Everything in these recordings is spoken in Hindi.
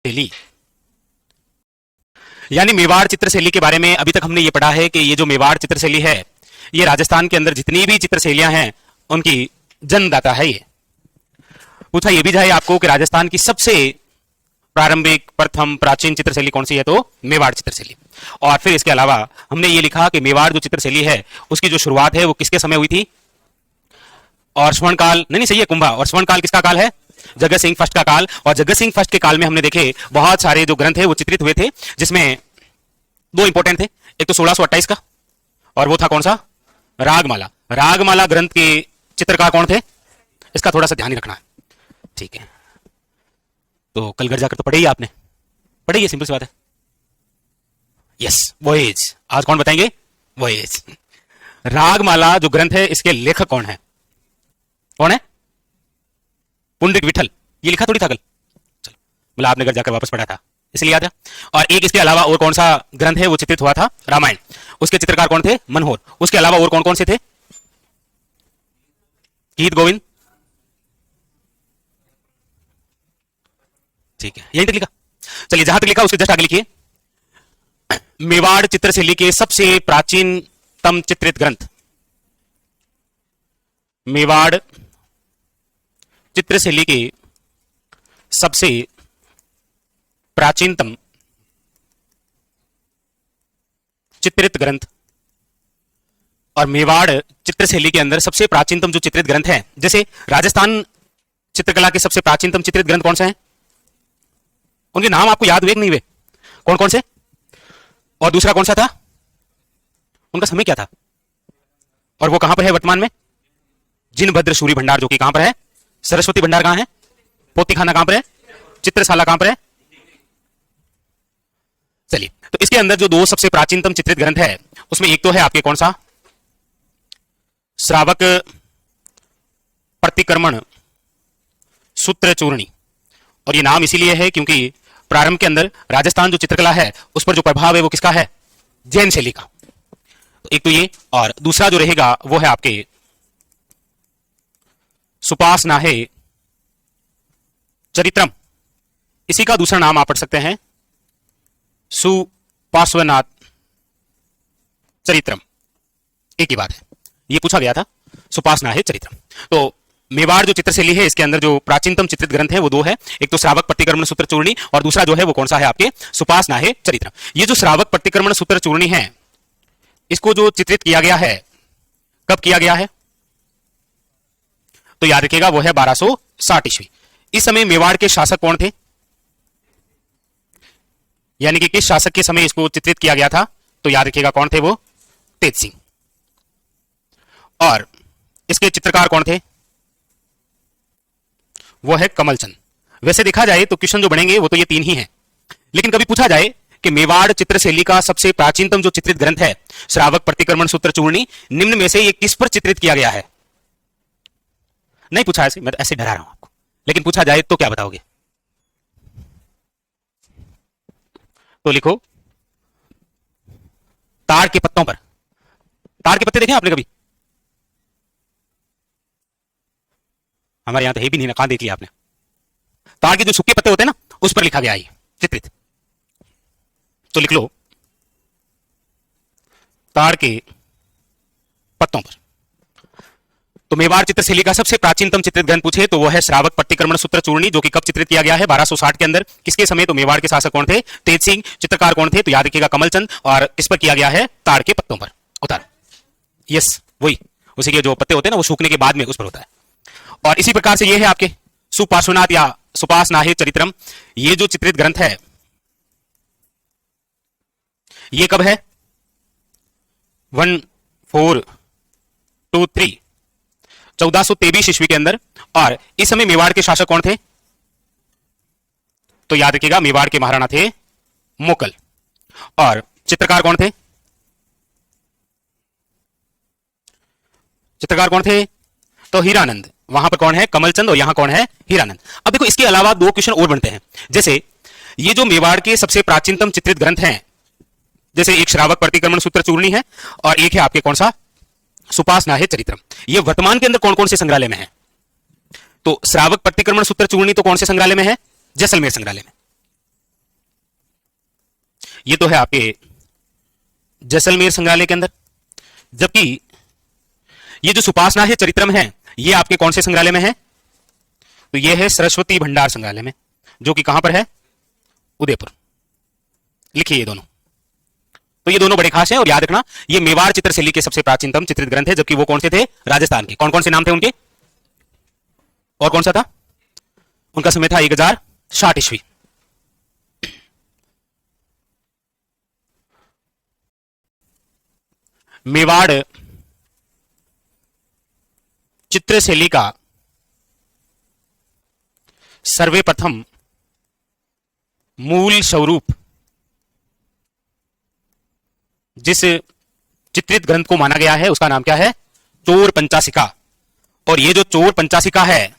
शैली, यानी मेवाड़ चित्रशैली के बारे में अभी तक हमने ये पढ़ा है कि ये जो मेवाड़ चित्रशैली है ये राजस्थान के अंदर जितनी भी चित्रशैलियां हैं उनकी जन्मदाता है। ये पूछा ये भी जाए आपको कि राजस्थान की सबसे प्रारंभिक प्रथम प्राचीन चित्रशैली कौन सी है, तो मेवाड़ चित्रशैली। और फिर इसके अलावा हमने ये लिखा कि मेवाड़ जो चित्रशैली है उसकी जो शुरुआत है वो किसके समय हुई थी, और स्वर्णकाल नहीं सही है कुंभा, और स्वर्णकाल किसका काल है, जगत सिंह फर्स्ट का काल। और जगत सिंह फर्स्ट के काल में हमने देखे बहुत सारे जो ग्रंथ है वो चित्रित हुए थे, जिसमें दो इंपॉर्टेंट थे, एक तो 1628 का और वो था कौन सा, रागमाला। रागमाला ग्रंथ के चित्रकार कौन थे, इसका थोड़ा सा ध्यान ही रखना है, ठीक है। तो कल घर जाकर तो पढ़े ही आपने, पढ़े ही, सिंपल सी बात है। यस, वोएज, आज कौन बताएंगे, वोएज। रागमाला जो ग्रंथ है इसके लेखक कौन है, कौन है, पुंडरीक विठल। ये लिखा थोड़ी था कल, चलो मतलब आपने घर जाकर वापस पढ़ा था इसलिए याद है। और एक इसके अलावा और कौन सा ग्रंथ है वो चित्रित हुआ था, रामायण, उसके चित्रकार कौन थे, मनोहर। उसके अलावा और कौन कौन से थे, गीत गोविंद, ठीक है, यहीं तक लिखा। चलिए जहां तक लिखा उसके जस्ट आगे लिखिए, मेवाड़ चित्रशैली के सबसे प्राचीनतम चित्रित ग्रंथ, मेवाड़ चित्रशैली के सबसे प्राचीनतम चित्रित ग्रंथ, और मेवाड़ चित्रशैली के अंदर सबसे प्राचीनतम जो चित्रित ग्रंथ है, जैसे राजस्थान चित्रकला के सबसे प्राचीनतम चित्रित ग्रंथ कौन से हैं, उनके नाम आपको याद हुए कि नहीं हुए, कौन कौन से, और दूसरा कौन सा था, उनका समय क्या था, और वो कहां पर है वर्तमान में, जिनभद्र सूरी भंडार जो कि कहां पर है, सरस्वती भंडार कहां है, पोतीखाना कहां पर है, चित्रशाला कहां पर है। चलिए तो इसके अंदर जो दो सबसे प्राचीनतम चित्रित ग्रंथ है उसमें एक तो है आपके कौन सा, श्रावक प्रतिक्रमण सूत्र चूर्णी, और ये नाम इसीलिए है क्योंकि प्रारंभ के अंदर राजस्थान जो चित्रकला है उस पर जो प्रभाव है वो किसका है, जैन शैली का। तो एक तो ये, और दूसरा जो रहेगा वो है आपके सुपासनाहे चरित्रम, इसी का दूसरा नाम आप पढ़ सकते हैं सुपार्श्वनाथ चरित्रम, एक ही बात है, ये पूछा गया था, सुपासनाहे चरित्रम। तो मेवाड़ जो चित्रशैली है इसके अंदर जो प्राचीनतम चित्रित ग्रंथ है वो दो है, एक तो श्रावक प्रतिक्रमण सूत्र चूर्णी, और दूसरा जो है वो कौन सा है आपके, सुपासनाहे चरित्रम। ये जो श्रावक प्रतिक्रमण सूत्र चूर्णी है इसको जो चित्रित किया गया है, कब किया गया है, तो याद रखिएगा वो है 1260 ईस्वी। इस समय मेवाड़ के शासक कौन थे, यानी कि किस शासक के समय इसको चित्रित किया गया था, तो याद रखिएगा कौन थे वो, तेज सिंह। और इसके चित्रकार कौन थे, वो है कमलचंद। वैसे देखा जाए तो क्वेश्चन जो बनेंगे वो तो ये तीन ही हैं, लेकिन कभी पूछा जाए कि मेवाड़ चित्रशैली का सबसे प्राचीनतम जो चित्रित ग्रंथ है श्रावक प्रतिक्रमण सूत्र चूर्णी, निम्न में से ये किस पर चित्रित किया गया है, नहीं पूछा ऐसे, मैं तो ऐसे डरा रहा हूं आपको, लेकिन पूछा जाए तो क्या बताओगे, तो लिखो ताड़ के पत्तों पर। ताड़ के पत्ते देखे आपने कभी, हमारे यहां तो है भी नहीं ना, कहां देख लिया आपने, ताड़ के जो सूखे पत्ते होते हैं ना उस पर लिखा गया है चित्रित, तो लिख लो ताड़ के पत्तों पर। तो मेवाड़ चित्रशैली का सबसे प्राचीनतम चित्रित ग्रंथ पूछे तो वो है श्रावक प्रतिक्रमण सूत्र चूर्णी, जो कि कब चित्रित किया गया है, 1260 के अंदर, किसके समय, तो मेवाड़ के शासक कौन थे, तेज सिंह। चित्रकार कौन थे, तो याद रखिएगा कमलचंद, और किस पर किया गया है, ताड़ के पत्तों पर उतार, यस वही, उसी के जो पत्ते होते हैं ना वो सूखने के बाद में उस पर होता है। और इसी प्रकार से ये है आपके सुपार्श्वनाथ या सुपासनाहे चरित्रम, ये जो चित्रित ग्रंथ है ये कब है, 1423 1423 ईस्वी के अंदर। और इस समय मेवाड़ के शासक कौन थे, तो याद रखिएगा मेवाड़ के महाराणा थे मोकल। और चित्रकार कौन थे, चित्रकार कौन थे, तो हीरानंद। वहां पर कौन है, कमलचंद, और यहां कौन है, हीरानंद। अब देखो इसके अलावा दो क्वेश्चन और बनते हैं, जैसे ये जो मेवाड़ के सबसे प्राचीनतम चित्रित ग्रंथ हैं, जैसे एक श्रावक प्रतिक्रमण सूत्र चूर्णी है और एक है आपके कौन सा, सुपासनाहे चरित्रम। ये वर्तमान के अंदर कौन कौन से संग्रहालय में है, तो श्रावक प्रतिक्रमण सूत्र चूर्णी तो कौन से संग्रहालय में है, जैसलमेर संग्रहालय में। ये तो है आपके जैसलमेर संग्रहालय के अंदर, जबकि ये जो सुपासना है चरित्रम है ये आपके कौन से संग्रहालय में है? तो ये है सरस्वती भंडार संग्रहालय में, जो कि कहां पर है? उदयपुर। लिखिए ये दोनों, तो ये दोनों बड़े खास हैं और याद रखना ये मेवाड़ चित्रशैली के सबसे प्राचीनतम चित्रित ग्रंथ है, जबकि वो कौन से थे? राजस्थान के। कौन कौन से नाम थे उनके? और कौन सा था? उनका समय था 1060 ईस्वी। मेवाड़ चित्रशैली का सर्वप्रथम मूल स्वरूप जिस चित्रित ग्रंथ को माना गया है उसका नाम क्या है? चोर पंचाशिका। और ये जो चोर पंचाशिका है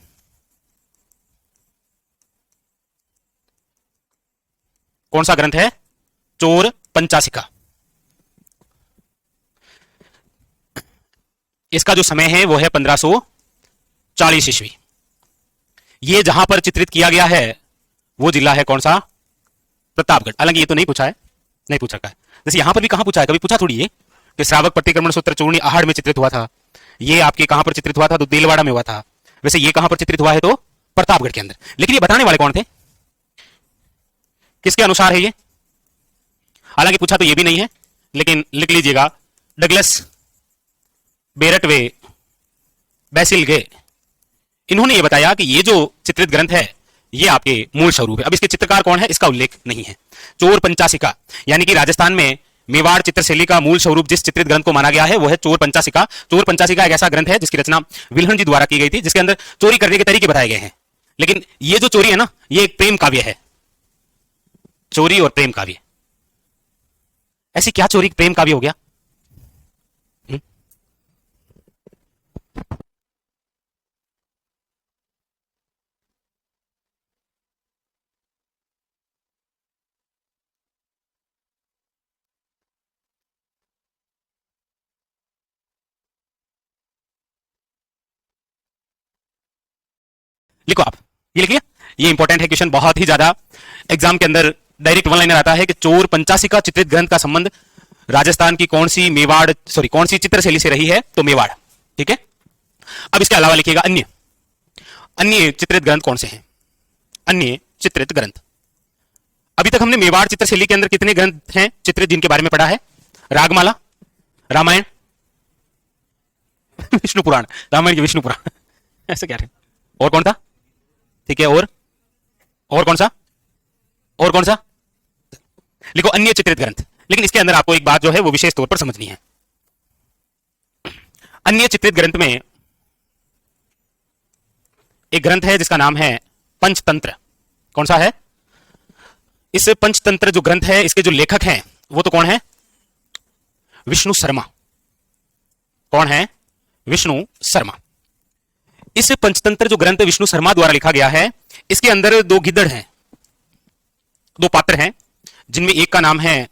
कौन सा ग्रंथ है? चोर पंचाशिका। इसका जो समय है वो है 1540 ईस्वी। ये जहां पर चित्रित किया गया है वो जिला है कौन सा? प्रतापगढ़। हालांकि ये तो नहीं पूछा है, नहीं पूछा है। जैसे यहां पर भी कहां पूछा है, कभी पूछा थोड़ी है कि श्रावक प्रतिक्रमण सूत्र चूर्णी आहड़ में चित्रित हुआ था। ये आपके कहां पर चित्रित हुआ था? तो देलवाड़ा में हुआ था। वैसे ये कहां पर चित्रित हुआ है? तो प्रतापगढ़ के अंदर। लेकिन ये बताने वाले कौन थे? किसके अनुसार है ये? हालांकि पूछा तो ये भी नहीं है, लेकिन लिख लीजिएगा, डगलस बेरटवे बैसिल गे, इन्होंने ये बताया कि ये जो चित्रित ग्रंथ है ये आपके मूल स्वरूप है। अब इसके चित्रकार कौन है इसका उल्लेख नहीं है। चोर पंचाशिका यानी कि राजस्थान में मेवाड़ चित्रशैली का मूल स्वरूप जिस चित्रित ग्रंथ को माना गया है वो है चोर पंचाशिका। चोर पंचाशिका एक ऐसा ग्रंथ है जिसकी रचना विल्हन जी द्वारा की गई थी, जिसके अंदर चोरी करने के तरीके बताए गए हैं। लेकिन ये जो चोरी है ना, ये एक प्रेम काव्य है। चोरी और प्रेम काव्य, ऐसी क्या चोरी प्रेम काव्य हो गया? लिखो आप, ये लिखिए, ये इंपॉर्टेंट है क्वेश्चन, बहुत ही ज्यादा एग्जाम के अंदर डायरेक्ट वन लाइनर आता है कि चोर पंचाशिका चित्रित ग्रंथ का संबंध राजस्थान की कौन सी मेवाड़ कौन सी चित्रशैली से रही है? तो मेवाड़। ठीक है। अब इसके अलावा लिखिएगा अन्य अन्य चित्रित ग्रंथ कौन से हैं? अन्य चित्रित ग्रंथ। अभी तक हमने मेवाड़ चित्रशैली के अंदर कितने ग्रंथ हैं चित्रित जिनके बारे में पढ़ा है? रागमाला, रामायण, विष्णु पुराण, रामायण के विष्णु पुराण ऐसे क्या है? और कौन था? ठीक है, और कौन सा? और कौन सा? लिखो अन्य चित्रित ग्रंथ। लेकिन इसके अंदर आपको एक बात जो है वो विशेष तौर पर समझनी है। अन्य चित्रित ग्रंथ में एक ग्रंथ है जिसका नाम है पंचतंत्र। कौन सा है? इस पंचतंत्र जो ग्रंथ है इसके जो लेखक हैं वो तो कौन है? विष्णु शर्मा। कौन है? विष्णु शर्मा। इस पंचतंत्र जो ग्रंथ विष्णु शर्मा द्वारा लिखा गया है इसके अंदर दो गिद्दड़ हैं, दो पात्र हैं, जिनमें एक का नाम है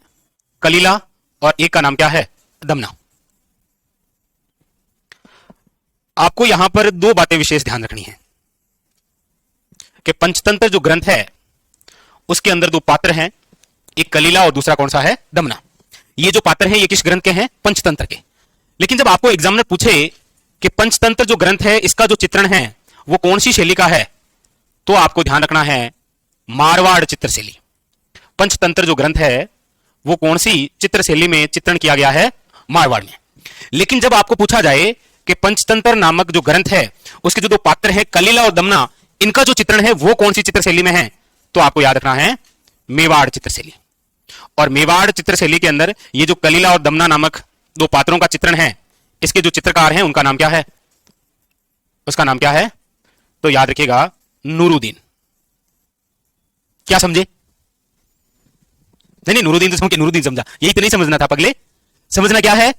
कलीला और एक का नाम क्या है? दमना। आपको यहां पर दो बातें विशेष ध्यान रखनी है कि पंचतंत्र जो ग्रंथ है उसके अंदर दो पात्र हैं, एक कलीला और दूसरा कौन सा है? दमना। ये जो पात्र हैं ये किस ग्रंथ के हैं? पंचतंत्र के। लेकिन जब आपको एग्जामिनर पूछे कि पंचतंत्र जो ग्रंथ है इसका जो चित्रण है वो कौन सी शैली का है, तो आपको ध्यान रखना है मारवाड़ चित्रशैली। पंचतंत्र जो ग्रंथ है वो कौन सी चित्रशैली में चित्रण किया गया है? मारवाड़ में। लेकिन जब आपको पूछा जाए कि पंचतंत्र नामक जो ग्रंथ है उसके जो दो पात्र हैं कलीला और दमना, इनका जो चित्रण है वो कौन सी चित्रशैली में है? तो आपको याद रखना है मेवाड़ चित्रशैली। और मेवाड़ चित्रशैली के अंदर ये जो कलीला और दमना नामक दो पात्रों का चित्रण है इसके जो चित्रकार हैं उनका नाम क्या है? उसका नाम क्या है? तो याद रखिएगा नूरुद्दीन। क्या समझे? नहीं, नूरुद्दीन तो समझ, नूरुद्दीन समझा, यही तो नहीं समझना था पगले। समझना क्या है?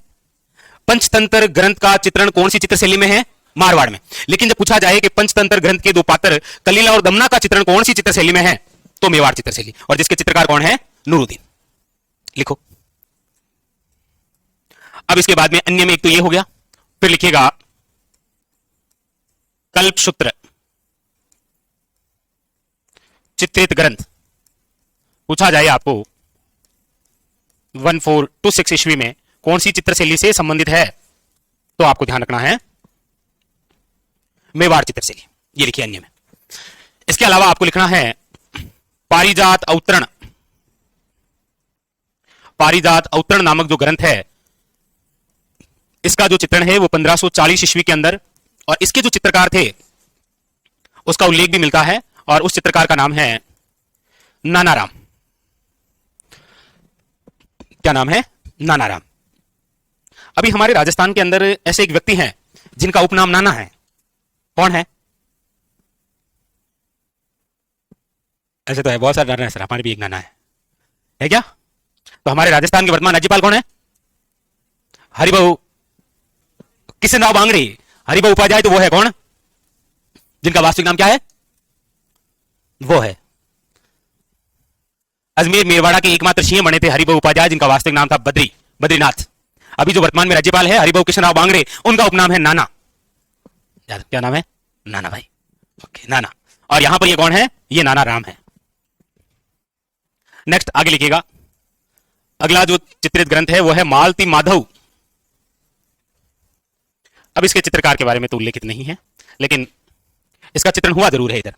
पंचतंत्र ग्रंथ का चित्रण कौन सी चित्रशैली में है? मारवाड़ में। लेकिन जब पूछा जाए कि पंचतंत्र ग्रंथ के दो पात्र कलीला और दमना का चित्रण कौन सी चित्रशैली में है, तो मेवाड़ चित्रशैली। और जिसके चित्रकार कौन है? नूरुद्दीन। लिखो। अब इसके बाद में अन्य में एक तो ये हो गया, फिर लिखिएगा कल्पसूत्र चित्रित ग्रंथ। पूछा जाए आपको 1426 ईस्वी में कौन सी चित्रशैली से संबंधित है? तो आपको ध्यान रखना है मेवाड़ चित्रशैली, ये लिखिए अन्य में। इसके अलावा आपको लिखना है पारिजात अवतरण। पारिजात अवतरण नामक जो ग्रंथ है, इसका जो चित्रण है वो 1540 ईस्वी के अंदर, और इसके जो चित्रकार थे उसका उल्लेख भी मिलता है, और उस चित्रकार का नाम है नानाराम। क्या नाम है? नानाराम। अभी हमारे राजस्थान के अंदर ऐसे एक व्यक्ति हैं जिनका उपनाम नाना है। कौन है? ऐसे तो है, बहुत सारे नाना है सर, हमारे भी एक नाना है क्या? तो हमारे राजस्थान के वर्तमान राज्यपाल कौन है? हरिभाऊ किशनराव बांगड़ी। हरिभाऊ उपाध्याय तो वो है कौन, जिनका वास्तविक नाम क्या है? वो है अजमेर मेरवाड़ा के एकमात्र सीएम बने थे हरिभाऊ उपाध्याय, जिनका वास्तविक नाम था बद्रीनाथ। अभी जो वर्तमान में राज्यपाल है हरिभाऊ किशनराव बांगड़े, उनका उपनाम है नाना। क्या नाम है? नाना भाई। ओके, नाना। और यहां पर ये कौन है? ये नाना राम है। नेक्स्ट आगे लिखिएगा। अगला जो चित्रित ग्रंथ है वो है मालती माधव। अब इसके चित्रकार के बारे में तो उल्लेखित नहीं है, लेकिन इसका चित्रण हुआ जरूर है इधर।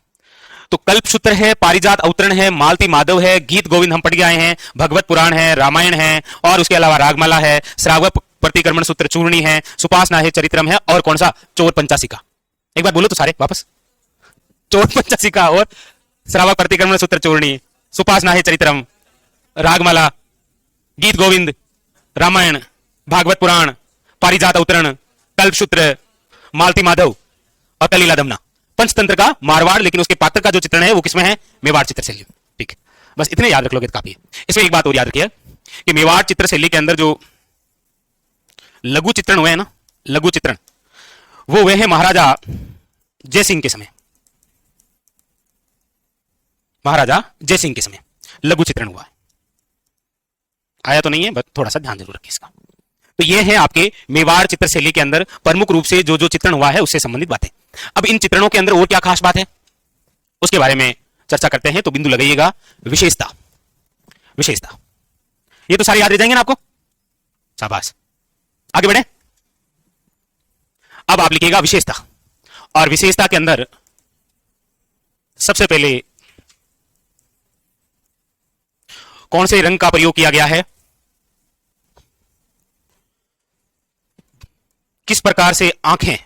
तो कल्पसूत्र है, पारिजात अवतरण है, मालती माधव है, गीत गोविंद हम पढ़ के आए हैं, भगवत पुराण है, रामायण है, और उसके अलावा रागमाला है, श्रावक प्रतिक्रमण सूत्र चूर्णी है, सुपासना है, चरित्रम है, और कौन सा? चोर पंचासिका। एक बार बोलो तो सारे वापस। चोर पंचासिका और श्रावक प्रतिक्रमण सूत्र चूर्णी, सुपासना है, चरित्रम, रागमाला, गीत गोविंद, रामायण, भागवत पुराण, पारिजात अवतरण, कल्पसूत्र, मालती माधव और कलीला दमना। पंचतंत्र का मारवाड़, लेकिन उसके पात्र का जो चित्रण है वो किसमें है? मेवाड़ चित्रशैली। ठीक है, बस इतने याद रख लोगे तो काफी है। इसमें एक बात और याद रखिए कि मेवाड़ चित्रशैली के अंदर जो लघु चित्रण हुए हैं ना, लघु चित्रण, वो हुए हैं महाराजा जयसिंह के समय। महाराजा जयसिंह के समय लघु चित्रण हुआ है। आया तो नहीं है, बस थोड़ा सा ध्यान जरूर रखिए इसका। तो ये है आपके मेवाड़ चित्रशैली के अंदर प्रमुख रूप से जो जो चित्रण हुआ है उससे संबंधित बातें। अब इन चित्रणों के अंदर और क्या खास बात है उसके बारे में चर्चा करते हैं। तो बिंदु लगाइएगा विशेषता। विशेषता ये तो सारे याद रह जाएंगे ना आपको? शाबाश, आगे बढ़े। अब आप लिखिएगा विशेषता, और विशेषता के अंदर सबसे पहले कौन से रंग का प्रयोग किया गया है, किस प्रकार से आंखें,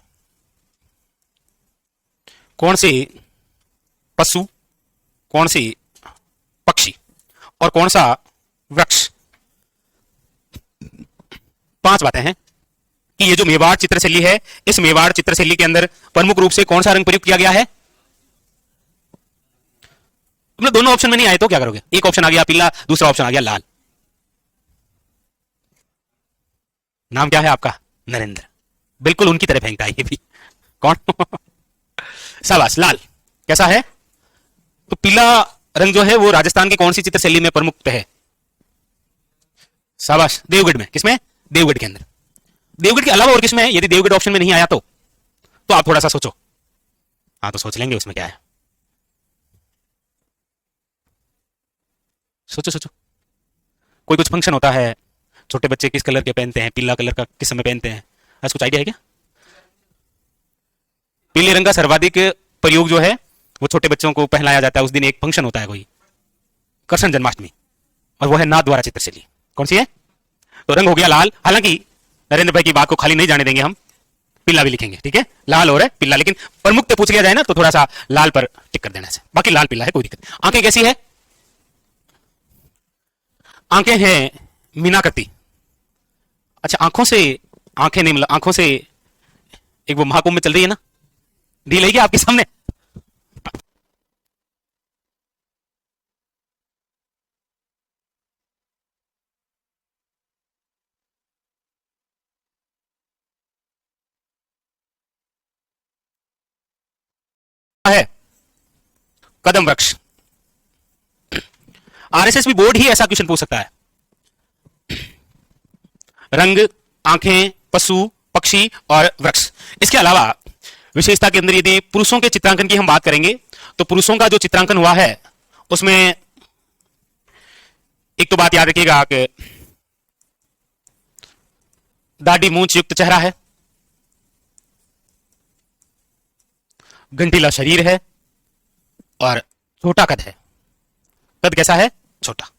कौन से पशु, कौन से पक्षी और कौन सा वृक्ष। 5 बातें हैं कि ये जो मेवाड़ चित्रशैली है, इस मेवाड़ चित्रशैली के अंदर प्रमुख रूप से कौन सा रंग प्रयुक्त किया गया है। तुमने दोनों ऑप्शन में नहीं आए तो क्या करोगे? एक ऑप्शन आ गया पीला, दूसरा ऑप्शन आ गया लाल। नाम क्या है आपका? नरेंद्र। बिल्कुल उनकी तरह फेंकता है ये भी। कौन? शाबाश, लाल। कैसा है? तो पीला रंग जो है वो राजस्थान की कौन सी चित्रशैली में प्रमुख है? शाबाश, देवगढ़ में। किसमें? देवगढ़ के अंदर। देवगढ़ के अलावा और किसमें है? यदि देवगढ़ ऑप्शन में नहीं आया तो आप थोड़ा सा सोचो। हाँ तो सोच लेंगे उसमें क्या है। सोचो सोचो। कोई कुछ फंक्शन होता है, छोटे बच्चे किस कलर के पहनते हैं, पीला कलर का किस समय पहनते हैं, ऐसा कुछ आइडिया है क्या? पीले रंग का सर्वाधिक प्रयोग जो है वो छोटे बच्चों को पहनाया जाता है। उस दिन एक फंक्शन होता है कोई, कृष्ण जन्माष्टमी, और वो है नाथ द्वारा चित्रशैली। कौन सी है? तो रंग हो गया लाल। हालांकि नरेंद्र भाई की बात को खाली नहीं जाने देंगे, हम पीला भी लिखेंगे। ठीक है, लाल और है पीला, लेकिन प्रमुख पे पूछ लिया जाए ना तो थोड़ा सा लाल पर टिक कर देना से। बाकी लाल पीला है, कोई दिक्कत। आंखें कैसी है? आंखें हैं मीनाकृति। अच्छा, आंखों से आंखें नहीं, मतलब आंखों से एक वो महाकुंभ में चल रही है ना, ढील है क्या आपके सामने? है कदम वृक्ष। आरएसएस भी बोर्ड ही ऐसा क्वेश्चन पूछ सकता है। रंग, आंखें, पशु, पक्षी और वृक्ष। इसके अलावा विशेषता के अंदर यदि पुरुषों के चित्रांकन की हम बात करेंगे तो पुरुषों का जो चित्रांकन हुआ है उसमें एक तो बात याद रखिएगा कि दाढ़ी मूंछ युक्त चेहरा है, गंठीला शरीर है और छोटा कद है। कद कैसा है? छोटा।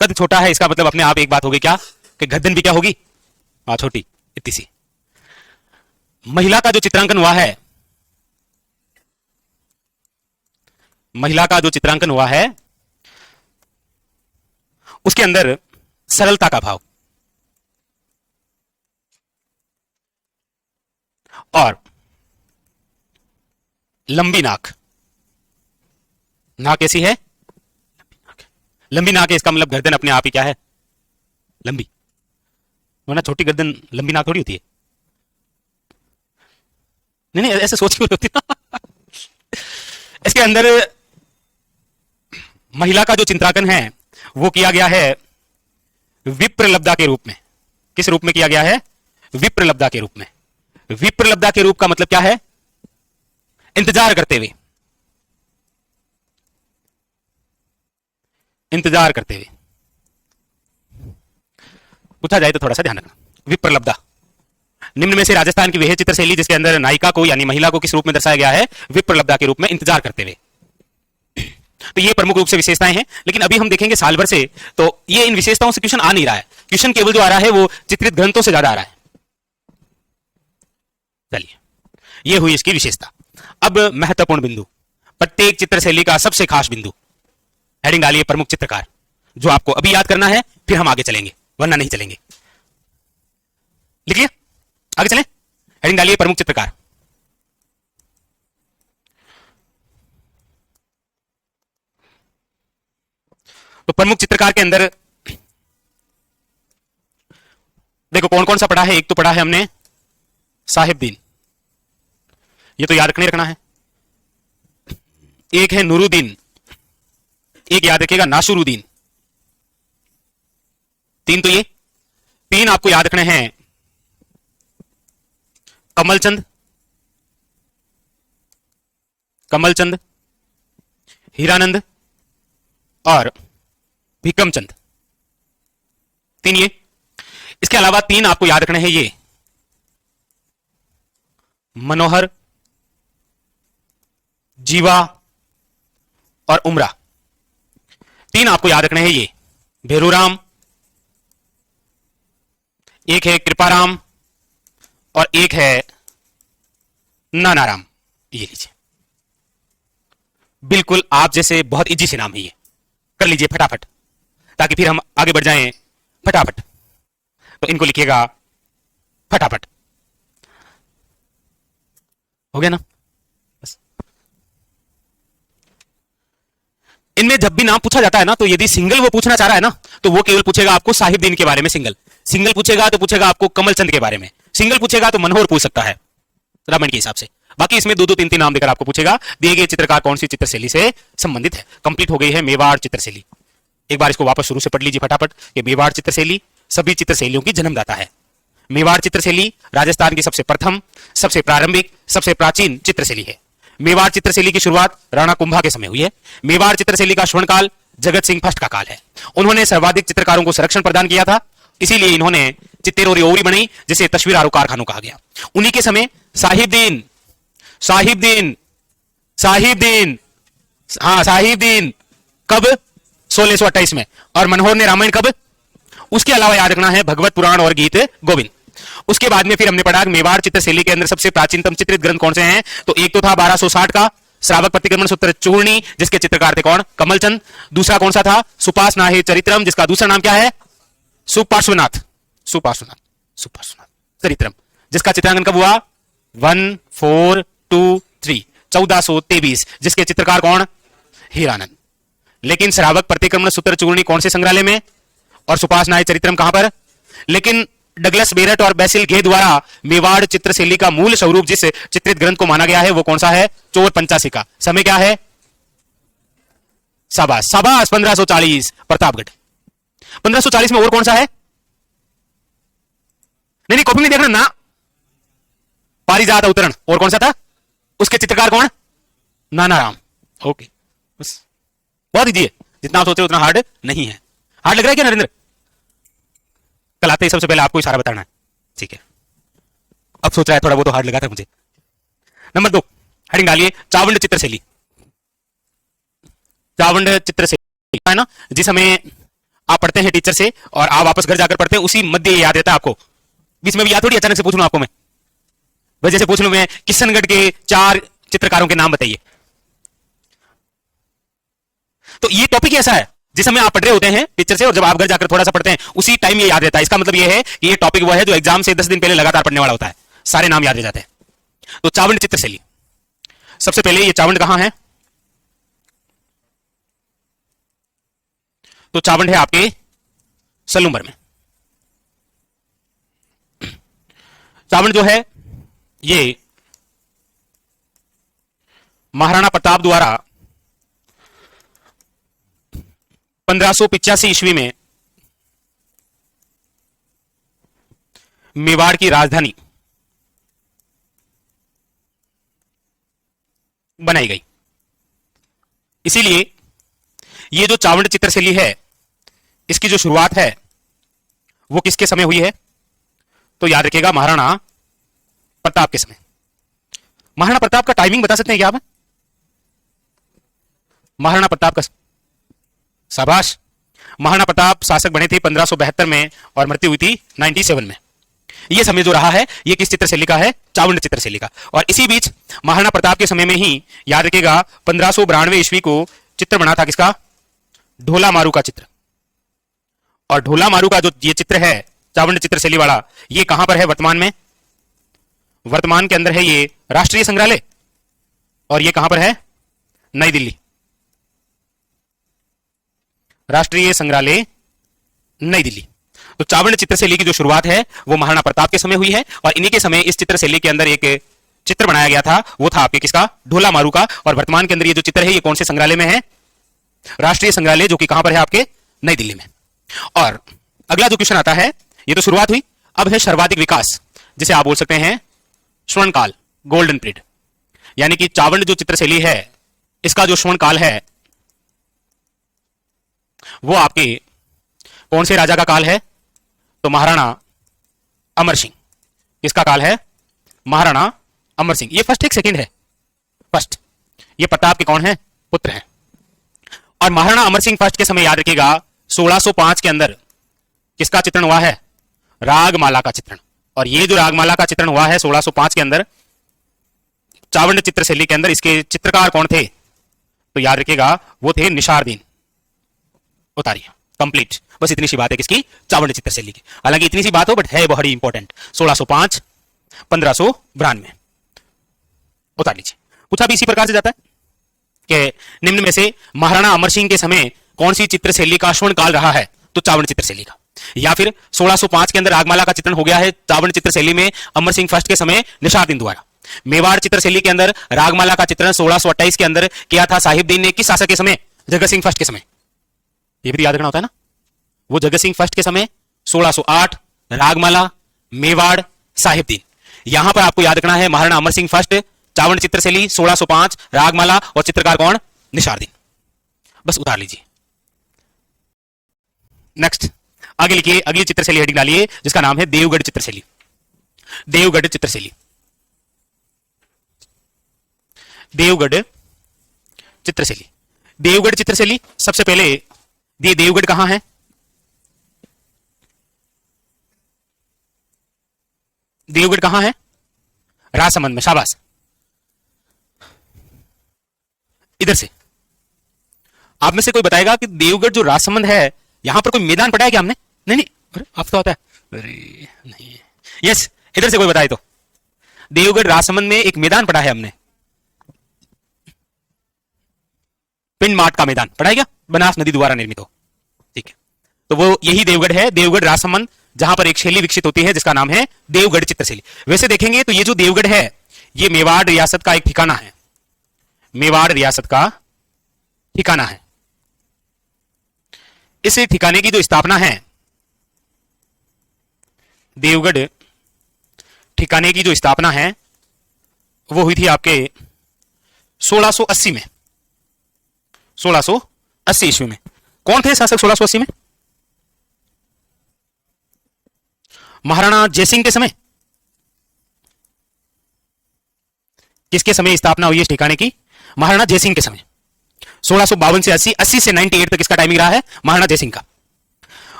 कद छोटा है इसका मतलब अपने आप एक बात होगी क्या कि गर्दन भी क्या होगी? छोटी, इतनी सी। महिला का जो चित्रांकन हुआ है, महिला का जो चित्रांकन हुआ है उसके अंदर सरलता का भाव और लंबी नाक। नाक कैसी है? लंबी नाक है इसका मतलब गर्दन अपने आप ही क्या है? लंबी। वरना छोटी गर्दन लंबी नाक थोड़ी होती है। नहीं ऐसे सोच क्यों होती है? इसके अंदर महिला का जो चित्रांकन है वो किया गया है विप्रलब्धा के रूप में। किस रूप में किया गया है? विप्रलब्धा के रूप में। विप्रलब्धा के रूप का मतलब क्या है? इंतजार करते हुए, इंतजार करते हुए। पूछा जाए तो थोड़ा सा ध्यान रखना। विप्रलब्धा निम्न में से राजस्थान की वह चित्रशैली जिसके अंदर नायिका को यानी महिला को किस रूप में दर्शाया गया है? विप्रलब्धा के रूप में, इंतजार करते हुए। तो ये प्रमुख रूप से विशेषताएं हैं, लेकिन अभी हम देखेंगे साल भर से तो ये इन विशेषताओं से क्वेश्चन आ नहीं रहा है। क्वेश्चन केवल जो आ रहा है वो चित्रित ग्रंथों से ज्यादा आ रहा है। चलिए, ये हुई इसकी विशेषता। अब महत्वपूर्ण बिंदु, प्रत्येक चित्रशैली का सबसे खास बिंदु। हेडिंग डालिए प्रमुख चित्रकार, जो आपको अभी याद करना है, फिर हम आगे चलेंगे, वरना नहीं चलेंगे। लिखिए, आगे चलें। हेडिंग डालिए प्रमुख चित्रकार। तो प्रमुख चित्रकार के अंदर देखो कौन कौन सा पढ़ा है। एक तो पढ़ा है हमने साहिबदीन, ये तो याद रखना है। एक है नूरुद्दीन, एक याद रखिएगा नासुरुद्दीन। तीन तो ये तीन आपको याद रखने हैं। कमलचंद, कमलचंद, हीरानंद और भिकमचंद। तीन ये। इसके अलावा तीन आपको याद रखने हैं ये मनोहर, जीवा और उमरा। तीन आपको याद रखने हैं ये भेरूराम, एक है कृपाराम और एक है नानाराम। ये लीजिए, बिल्कुल आप जैसे बहुत इजी से नाम है ये। कर लीजिए फटाफट, ताकि फिर हम आगे बढ़ जाएं फटाफट। तो इनको लिखिएगा फटाफट। हो गया ना? बस। इनमें जब भी नाम पूछा जाता है ना, तो यदि सिंगल वो पूछना चाह रहा है ना, तो वो केवल पूछेगा आपको साहिबदीन के बारे में। सिंगल पूछेगा तो पूछेगा आपको कमलचंद के बारे में। सिंगल पूछेगा तो मनोहर पूछ सकता है रामायण के हिसाब से। बाकी इसमें दो दो तीन तीन नाम देकर आपको पूछेगा दिए गए चित्रकार कौन सी चित्रशैली से संबंधित है। कंप्लीट हो गई है मेवाड़ चित्रशैली। एक बार इसको वापस शुरू से पढ़ लीजिए फटाफट। ये मेवाड़ चित्रशैली सभी चित्रशैलियों की जन्मदाता है। मेवाड़ चित्रशैली राजस्थान की सबसे प्रथम, सबसे प्रारंभिक, सबसे प्राचीन चित्रशैली है। मेवाड़ चित्रशैली की शुरुआत राणा कुंभा के समय हुई है। मेवाड़ चित्रशैली का स्वर्णकाल जगत सिंह फर्स्ट का काल है। उन्होंने सर्वाधिक चित्रकारों को संरक्षण प्रदान किया था, इसीलिए इन्होंने चित्तेर और ओवरी बनाई, जिसे तस्वीर कारखानों कहा गया। उन्हीं के समय साहिबदीन साहिबदीन साहिबदीन हाँ साहिबदीन कब? 1628 में। और मनोहर ने रामायण कब? उसके अलावा याद रखना है भगवत पुराण और गीत गोविंद। उसके बाद में फिर हमने पढ़ा मेवाड़ चित्रशैली के अंदर सबसे प्राचीनतम चित्रित ग्रंथ कौन से हैं? तो एक तो था 1260 का श्रावक प्रतिक्रमण सूत्र चूर्णी, जिसके चित्रकार थे कौन? कमलचंद। दूसरा कौन सा था? सुपार्श्वनाथ चरित्रम, जिसका दूसरा नाम क्या है? सुपार्श्वनाथ चरित्रम, जिसका चित्रांकन कब हुआ? 1423 1423, जिसके चित्रकार कौन? हीरानंद। लेकिन श्रावक प्रतिक्रमण सूत्र चूर्णी कौन से संग्रहालय में? और सुपार्श्वनाथ चरित्रम कहां पर? लेकिन डगलस बेरट और बेसिल गे द्वारा मेवाड़ चित्रशैली का मूल स्वरूप जिस चित्रित ग्रंथ को माना गया है वो कौन सा है? चोर पंचासी का। समय क्या है? शाबाश 1540 प्रतापगढ़। 1540 में और कौन सा है? नहीं कॉपी नहीं देखना ना। पारिजात अवतरण। और कौन सा था? उसके चित्रकार कौन? नानाराम। ओके, बस बहुत इजी है। जितना आप सोच रहे हो उतना हार्ड नहीं है। हार्ड लग रहा है क्या नरेंद्र? कल आते ही सबसे पहले आपको इशारा बताना है, ठीक है? अब सोच रहा है थोड़ा वो तो हार्ड लगा था मुझे। नंबर 2 हेडिंग डालिए चावंड चित्रशैली। चावंड चित्रशैली है ना, जिस समय आप पढ़ते हैं टीचर से और आप वापस घर जाकर पढ़ते हैं, उसी मध्य याद रहता है आपको। बीच में भी याद थोड़ी अचानक से पूछ लूं आपको मैं, वह जैसे पूछ लूं मैं किशनगढ़ के 4 चित्रकारों के नाम बताइए। तो ये टॉपिक ऐसा है जिस समय आप पढ़ रहे होते हैं टीचर से और जब आप घर जाकर थोड़ा सा पढ़ते हैं उसी टाइम ये याद रहता है। इसका मतलब ये है कि ये टॉपिक वो है जो एग्जाम से 10 दिन पहले लगातार पढ़ने वाला होता है, सारे नाम याद रह जाते हैं। तो चावंड चित्रशैली, सबसे पहले ये चावंड कहां है? तो चावंड है आपके सलूंबर में। चावंड जो है ये महाराणा प्रताप द्वारा 1585 ईस्वी में मेवाड़ की राजधानी बनाई गई। इसीलिए ये जो चावंड चित्रशैली है इसकी जो शुरुआत है वो किसके समय हुई है? तो याद रखिएगा महाराणा प्रताप के समय। महाराणा प्रताप का टाइमिंग बता सकते हैं क्या आप? महाराणा प्रताप का, शाबाश, महाराणा प्रताप शासक बने थे 1572 में और मृत्यु हुई थी 97 में। यह समय जो रहा है ये किस चित्रशैली का है? चावंड चित्रशैली का। और इसी बीच महाराणा प्रताप के समय में ही याद रखिएगा 1592 ईस्वी को चित्र बना था किसका? ढोला मारू का चित्र। और ढोला मारू का जो ये चित्र है चावंड चित्रशैली वाला, ये कहां पर है वर्तमान में? वर्तमान के अंदर है ये राष्ट्रीय संग्रहालय, और ये कहां पर है? नई दिल्ली, राष्ट्रीय संग्रहालय नई दिल्ली। तो चावंड चित्रशैली की जो शुरुआत है वो महाराणा प्रताप के समय हुई है और इन्हीं के समय इस चित्रशैली के अंदर एक चित्र बनाया गया था, वो था आपके किसका? ढोला मारू का। और वर्तमान के अंदर ये जो चित्र है ये कौन से संग्रहालय में है? राष्ट्रीय संग्रहालय, जो कि कहां पर है? आपके नई दिल्ली में। और अगला जो क्वेश्चन आता है, ये तो शुरुआत हुई, अब है सर्वाधिक विकास, जिसे आप बोल सकते हैं स्वर्ण काल, गोल्डन पीरियड। यानी कि चावंड जो चित्रशैली है इसका जो स्वर्ण काल है वो आपके कौन से राजा का काल है? तो महाराणा अमर सिंह। किसका काल है? महाराणा अमर सिंह। ये फर्स्ट एक सेकंड है, फर्स्ट ये प्रताप के कौन है? पुत्र हैं। और महाराणा अमर सिंह फर्स्ट के समय याद रखिएगा 1605 के अंदर किसका चित्रण हुआ है? रागमाला का चित्रण। और ये जो रागमाला का चित्रण हुआ है 1605 के अंदर चावंड चित्रशैली के अंदर, इसके चित्रकार कौन थे? तो याद रखिएगा वो थे निशारदीन। उतारिए, कंप्लीट। बस इतनी सी बात है किसकी? चावंड चित्रशैली की। हालांकि इतनी सी बात हो बट है बड़ी इंपॉर्टेंट। 1605 1592 उतार लीजिए। पूछा भी इसी प्रकार से जाता है कि निम्न में से महाराणा अमर सिंह के समय कौन सी चित्रशैली का स्वर्ण काल रहा है? तो चावंड चित्रशैली का। या फिर 1605 के अंदर रागमाला का चित्रण हो गया है चावंड चित्रशैली में अमर सिंह फर्स्ट के समय निशारदीन द्वारा। मेवाड़ चित्रशैली के अंदर रागमाला का चित्रण 1628 के अंदर किया था साहिबदीन ने, किस शासक के समय? जगत सिंह फर्स्ट के समय। ये भी याद रखना होता है ना, वो जगत सिंह फर्स्ट के समय 1608 रागमाला, मेवाड़, साहिबदीन। यहां पर आपको याद रखना है महाराणा अमर सिंह फर्स्ट, चावंड चित्रशैली 1605, रागमाला, और चित्रकार कौन? निशारदीन। बस उतार लीजिए। नेक्स्ट आगे लिखिए, अगली चित्रशैली हेडिंग डालिए जिसका नाम है देवगढ़ चित्रशैली। देवगढ़ चित्रशैली, देवगढ़ चित्रशैली। देवगढ़ चित्रशैली, सबसे पहले ये देवगढ़ कहां है? देवगढ़ कहां है? राजसमंद में। शाबाश, इधर से आप में से कोई बताएगा कि देवगढ़ जो राजसमंद है यहां पर कोई मैदान पड़ा है क्या हमने? नहीं नहीं, अरे आप तो आता है, अरे नहीं। यस, इधर से कोई बताए तो। देवगढ़ राजसमंद में एक मैदान पड़ा है हमने, पिंड माट का मैदान पड़ा है क्या? बनास नदी द्वारा निर्मित हो, ठीक है। तो वो यही देवगढ़ है, देवगढ़ राजसमंद, जहां पर एक शैली विकसित होती है जिसका नाम है देवगढ़ चित्रशैली। वैसे देखेंगे तो ये जो देवगढ़ है ये मेवाड़ रियासत का एक ठिकाना है, मेवाड़ रियासत का ठिकाना है। इस ठिकाने की जो स्थापना है, देवगढ़ ठिकाने की जो स्थापना है वो हुई थी आपके 1680 में, 1680 ईस्वी में। कौन थे शासक 1680 में? महाराणा जयसिंह के समय, किसके समय स्थापना हुई है इस ठिकाने की? महाराणा जयसिंह के समय। 1652 से 80, 80 से 98 तक इसका टाइमिंग रहा है महाराणा जयसिंह का।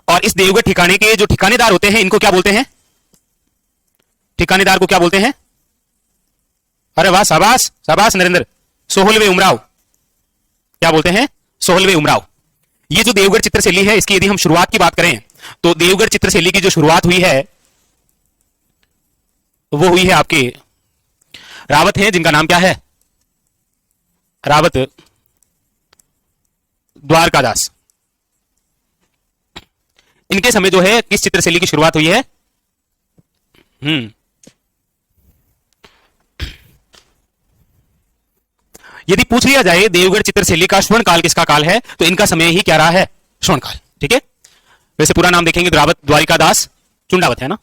और इस देवगढ़ ठिकाने के जो ठिकानेदार होते हैं इनको क्या बोलते हैं? ठिकानेदार को क्या बोलते हैं? अरे वाह, शाबाश शाबाश नरेंद्र, सोहलवे उमराव। क्या बोलते हैं? सोहलवे उमराव। ये जो देवगढ़ चित्रशैली है इसकी यदि हम शुरुआत की बात करें तो देवगढ़ चित्रशैली की जो शुरुआत हुई है वो हुई है आपके रावत हैं, जिनका नाम क्या है? रावत द्वारकादास। इनके समय जो है किस चित्रशैली की शुरुआत हुई है? यदि पूछ लिया जाए देवगढ़ चित्रशैली का स्वर्ण काल किसका काल है तो इनका समय ही क्या रहा है? स्वर्ण काल। ठीक है, वैसे पूरा नाम देखेंगे तो रावत द्वारिकादास चुंडावत है ना,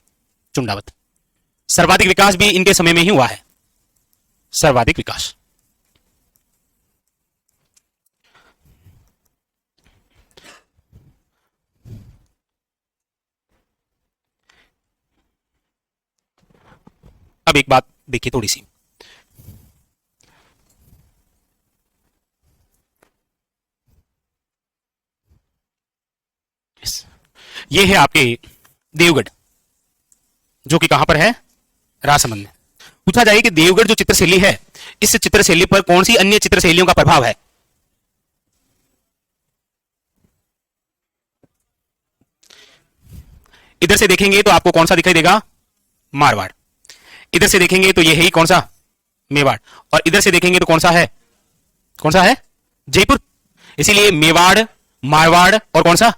चुंडावत। सर्वाधिक विकास भी इनके समय में ही हुआ है, सर्वाधिक विकास। अब एक बात देखिए थोड़ी सी, ये है आपके देवगढ़, जो कि कहां पर है? राजसमंद में। पूछा जाए कि देवगढ़ जो चित्रशैली है इस चित्रशैली पर कौन सी अन्य चित्रशैलियों का प्रभाव है? इधर से देखेंगे तो आपको कौन सा दिखाई देगा? मारवाड़। इधर से देखेंगे तो ये है ही कौन सा? मेवाड़। और इधर से देखेंगे तो कौन सा है? कौन सा है? जयपुर। इसीलिए मेवाड़, मारवाड़ और कौन सा?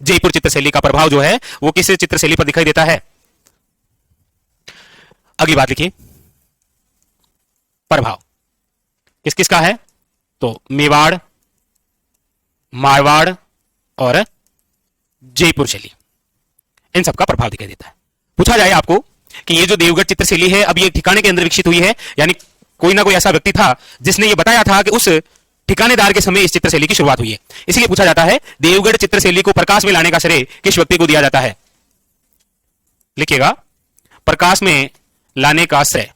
जयपुर चित्रशैली का प्रभाव जो है वो किस चित्रशैली पर दिखाई देता है? अगली बात लिखिए, प्रभाव किस किस का है? तो मेवाड़, मारवाड़ और जयपुर शैली, इन सबका प्रभाव दिखाई देता है। पूछा जाए आपको कि ये जो देवगढ़ चित्रशैली है अब ये ठिकाने के अंदर विकसित हुई है, यानी कोई ना कोई ऐसा व्यक्ति था जिसने ये बताया था कि उस ठिकानेदार के समय इस चित्रशैली की शुरुआत हुई है। इसलिए पूछा जाता है देवगढ़ चित्रशैली को प्रकाश में लाने का श्रेय किस व्यक्ति को दिया जाता है? लिखिएगा, प्रकाश में लाने का श्रेय।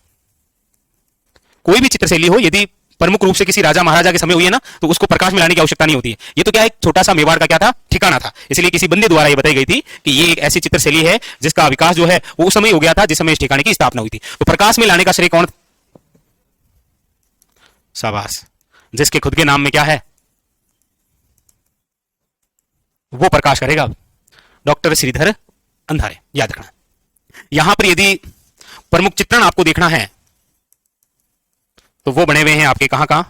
कोई भी चित्रशैली हो यदि प्रमुख रूप से किसी राजा महाराजा के समय हुई है ना तो उसको प्रकाश में लाने की आवश्यकता नहीं होती है। ये तो क्या एक छोटा सा मेवाड़ का क्या था? ठिकाना था। इसलिए किसी बंदे द्वारा ये बताई गई थी कि ये एक ऐसी चित्रशैली है जिसका विकास जो है वो उस समय हो गया था जिस समय इस ठिकाने की स्थापना हुई थी। तो प्रकाश में लाने का श्रेय कौन? शाबाश, जिसके खुद के नाम में क्या है वो प्रकाश करेगा। डॉक्टर श्रीधर अंधारे, याद रखना। यहां पर यदि प्रमुख चित्रण आपको देखना है तो वो बने हुए हैं आपके कहां कहां?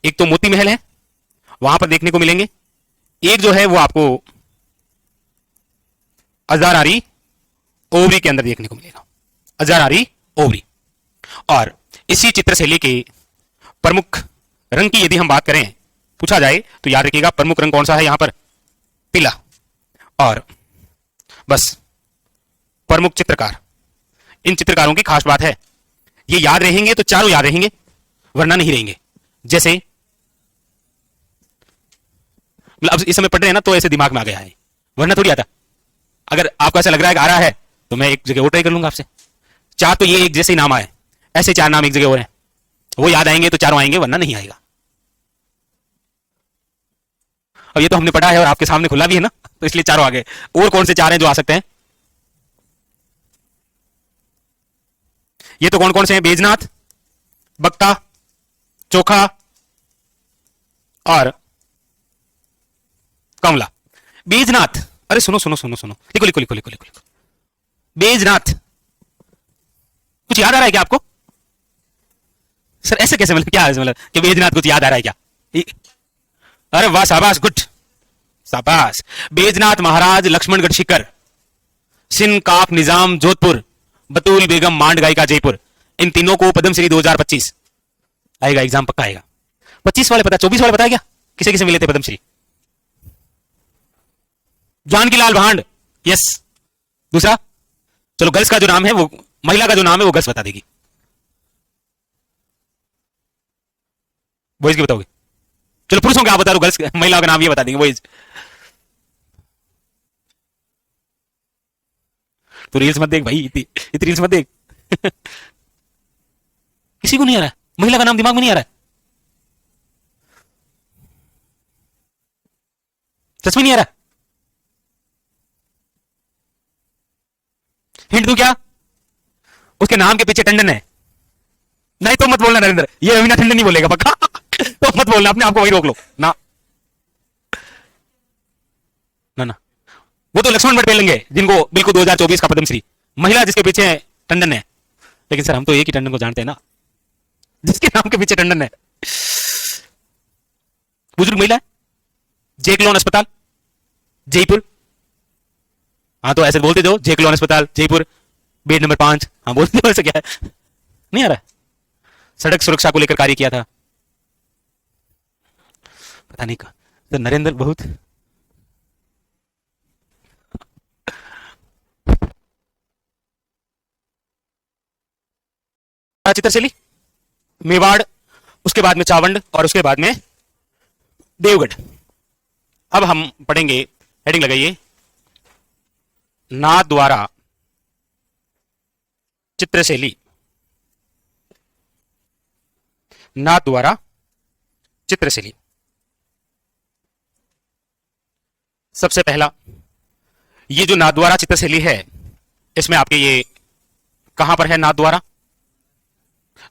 एक तो मोती महल है, वहां पर देखने को मिलेंगे। एक जो है वो आपको अजारारी ओवरी के अंदर देखने को मिलेगा, अजारारी ओवरी। और इसी चित्रशैली के प्रमुख रंग की यदि हम बात करें, पूछा जाए तो याद रखिएगा प्रमुख रंग कौन सा है यहां पर? पीला। और बस प्रमुख चित्रकार, इन चित्रकारों की खास बात है ये याद रहेंगे तो चारों याद रहेंगे वरना नहीं रहेंगे। जैसे अब इस समय पढ़ रहे हैं ना तो ऐसे दिमाग में आ गया है, वरना थोड़ी आता। अगर आपको ऐसा लग रहा है कि आ रहा है तो मैं एक जगह और ट्राई कर लूंगा आपसे। चार तो ये एक जैसे ही नाम आए, ऐसे चार नाम एक जगह और हैं, वो याद आएंगे तो चारों आएंगे वरना नहीं आएगा। अब ये तो हमने पढ़ा है और आपके सामने खुला भी है ना तो इसलिए चारों आ गए। और कौन से चार हैं जो आ सकते हैं? ये तो कौन कौन से हैं? बैजनाथ, बक्ता, चोखा और कमला। बैजनाथ, अरे सुनो सुनो सुनो सुनो, लिखो लिखो लिखो लिखो लिखो लिखो। बैजनाथ, कुछ याद आ रहा है क्या आपको? सर ऐसे कैसे, मतलब क्या है मतलब कि बैजनाथ कुछ याद आ रहा है क्या? अरे वाह शाबाश, गुड शाबाश। बैजनाथ महाराज लक्ष्मणगढ़ शिखर, सिंह काफ निजाम जोधपुर, बतूल बेगम मांड गायिका जयपुर, इन तीनों को पद्मश्री 2025 आएगा, एग्जाम पक्का आएगा। 25 वाले पता, 24 वाले पता है क्या किसे किसे मिले थे पद्मश्री? जानकीलाल भांड, यस। दूसरा, चलो गर्ल्स का जो नाम है वो, महिला का जो नाम है वो गर्ल्स बता देगी, बॉयज की बताओगे? चलो पुरुषों का आप बता दो, गर्ल्स महिलाओं का नाम ये बता देंगे बॉयज। तो रील्स मत देख भाई, इतनी रील्स मत देख। किसी को नहीं आ रहा है? महिला का नाम दिमाग में नहीं आ रहा है? सच में नहीं आ रहा? हिंट दूं क्या? उसके नाम के पीछे टंडन है। नहीं तो मत बोलना नरेंद्र, ये रवीना टंडन नहीं बोलेगा पक्का। तो मत बोलना, अपने आप को वही रोक लो ना। ना ना, वो तो लक्ष्मण भट्ट लेंगे जिनको बिल्कुल 2024 का पद्मश्री। महिला जिसके पीछे टंडन है। लेकिन सर हम तो एक ही टंडन को जानते हैं ना, जिसके नाम के पीछे टंडन है। बुजुर्ग महिला, जेकलोन अस्पताल, जयपुर। हाँ तो ऐसे बोलते जाओ, जेकलोन अस्पताल जयपुर, बेड नंबर 5। हाँ बोलते हो, ऐसे क्या है? नहीं आ रहा है? सड़क सुरक्षा को लेकर कार्य किया था, पता नहीं तो नरेंद्र बहुत चित्रशैली, मेवाड़, उसके बाद में चावंड और उसके बाद में देवगढ़। अब हम पढ़ेंगे, हेडिंग लगाइए, नाथद्वारा चित्रशैली। नाथद्वारा चित्रशैली। सबसे पहला, ये जो नाथद्वारा चित्रशैली है, इसमें आपके ये कहां पर है नाथद्वारा?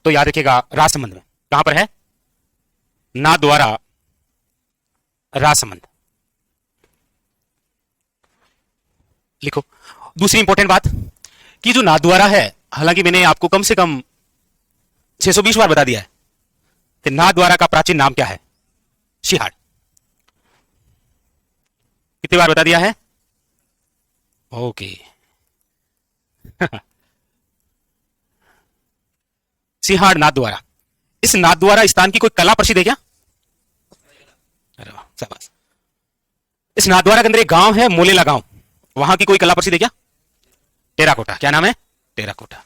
तो याद रखिएगा राजसमंद में। कहां पर है? नाथद्वारा राजसमंद। लिखो। दूसरी इंपॉर्टेंट बात कि जो नाथद्वारा है, हालांकि मैंने आपको कम से कम 620 बार बता दिया है कि नाथद्वारा का प्राचीन नाम क्या है? शिहाड़। कितनी बार बता दिया है? ओके। सिंहाड़ नाथद्वारा। इस नाथद्वारा स्थान की कोई कला प्रसिद्ध है क्या? अरे वाह, शाबाश। इस नाथद्वारा के अंदर एक गांव है, मोलेला गांव, वहां की कोई कला प्रसिद्ध है क्या? टेराकोटा। क्या नाम है? टेराकोटा।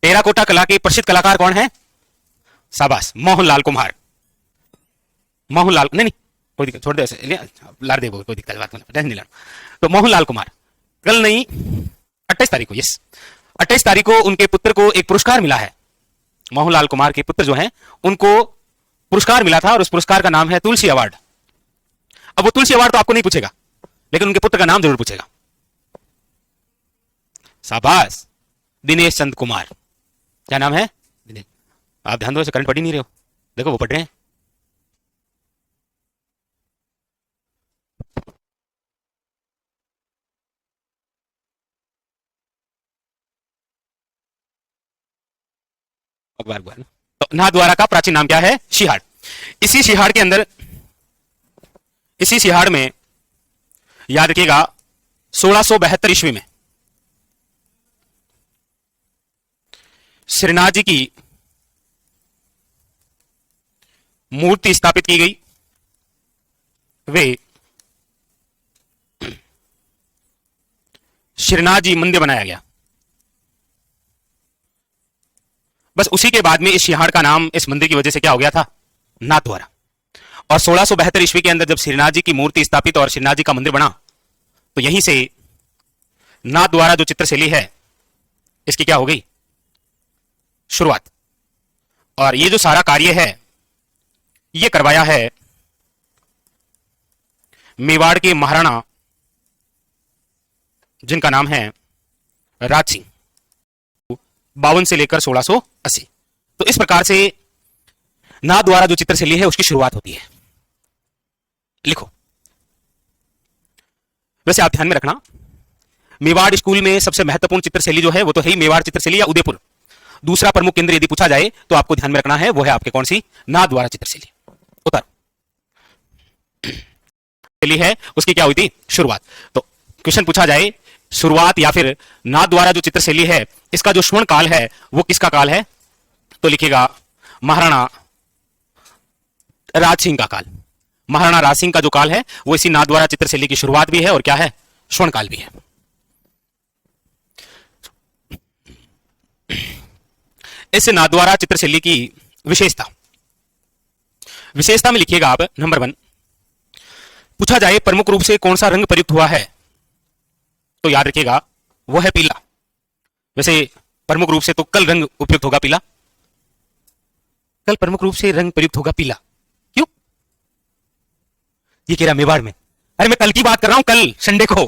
टेराकोटा कला के प्रसिद्ध कलाकार कौन है? शाबाश, मोहनलाल कुम्हार। मोहनलाल, नहीं नहीं कोई दिक्कत, छोड़ दे ऐसे, लार दे, कोई दिक्कत बात नहीं लेना। तो मोहनलाल कुमार, कल नहीं 28 तारीख को, यस 28 तारीख को उनके पुत्र को एक पुरस्कार मिला है। मोहनलाल कुमार के पुत्र जो हैं उनको पुरस्कार मिला था और उस पुरस्कार का नाम है तुलसी अवार्ड। अब वो तुलसी अवार्ड तो आपको नहीं पूछेगा, लेकिन उनके पुत्र का नाम जरूर पूछेगा। शाबाश, दिनेश चंद कुमार। क्या नाम है? दिनेश। आप ध्यान दो, ऐसे करंट पढ़ ही नहीं रहे हो, देखो वो पढ़ रहे हैं। अखबार तो नाथद्वारा का प्राचीन नाम क्या है? शिहाड़। इसी शिहाड़ के अंदर, इसी शिहाड़ में याद रखिएगा 1672 ईस्वी में श्रीनाथ जी की मूर्ति स्थापित की गई। वे श्रीनाथ जी मंदिर बनाया गया। बस उसी के बाद में इस शिहाड़ का नाम इस मंदिर की वजह से क्या हो गया था? नाथद्वारा। और 1672 ईस्वी के अंदर जब श्रीनाथ जी की मूर्ति स्थापित और श्रीनाथ जी का मंदिर बना, तो यहीं से नाथद्वारा जो चित्रशैली है इसकी क्या हो गई? शुरुआत। और ये जो सारा कार्य है ये करवाया है मेवाड़ के महाराणा, जिनका नाम है राज सिंह, 52 से लेकर 1680। तो इस प्रकार से नाथद्वारा जो चित्रशैली है उसकी शुरुआत होती है। लिखो। वैसे आप ध्यान में रखना, मेवाड़ स्कूल में सबसे महत्वपूर्ण चित्रशैली जो है वो तो है ही मेवाड़ चित्रशैली या उदयपुर। दूसरा प्रमुख केंद्र यदि पूछा जाए तो आपको ध्यान में रखना है वो है आपके कौन सी? नाथद्वारा चित्रशैली। उतर है उसकी क्या हुई थी? शुरुआत। तो क्वेश्चन पूछा जाए शुरुआत या फिर नाथद्वारा जो चित्रशैली है इसका जो स्वर्ण काल है वो किसका काल है? तो लिखिएगा महाराणा राज सिंह का काल। महाराणा राज सिंह का जो काल है वो इसी नाथद्वारा चित्रशैली की शुरुआत भी है और क्या है? स्वर्ण काल भी है। इस नाथद्वारा चित्रशैली की विशेषता, विशेषता में लिखिएगा आप नंबर 1, पूछा जाए प्रमुख रूप से कौन सा रंग प्रयुक्त हुआ है तो याद रखिएगा वो है पीला। वैसे प्रमुख रूप से तो कल रंग उपयुक्त होगा पीला। कल प्रमुख रूप से रंग प्रयुक्त होगा पीला। क्यों? ये कह रहा मेवाड़ में। अरे मैं कल की बात कर रहा हूं, कल संडे को।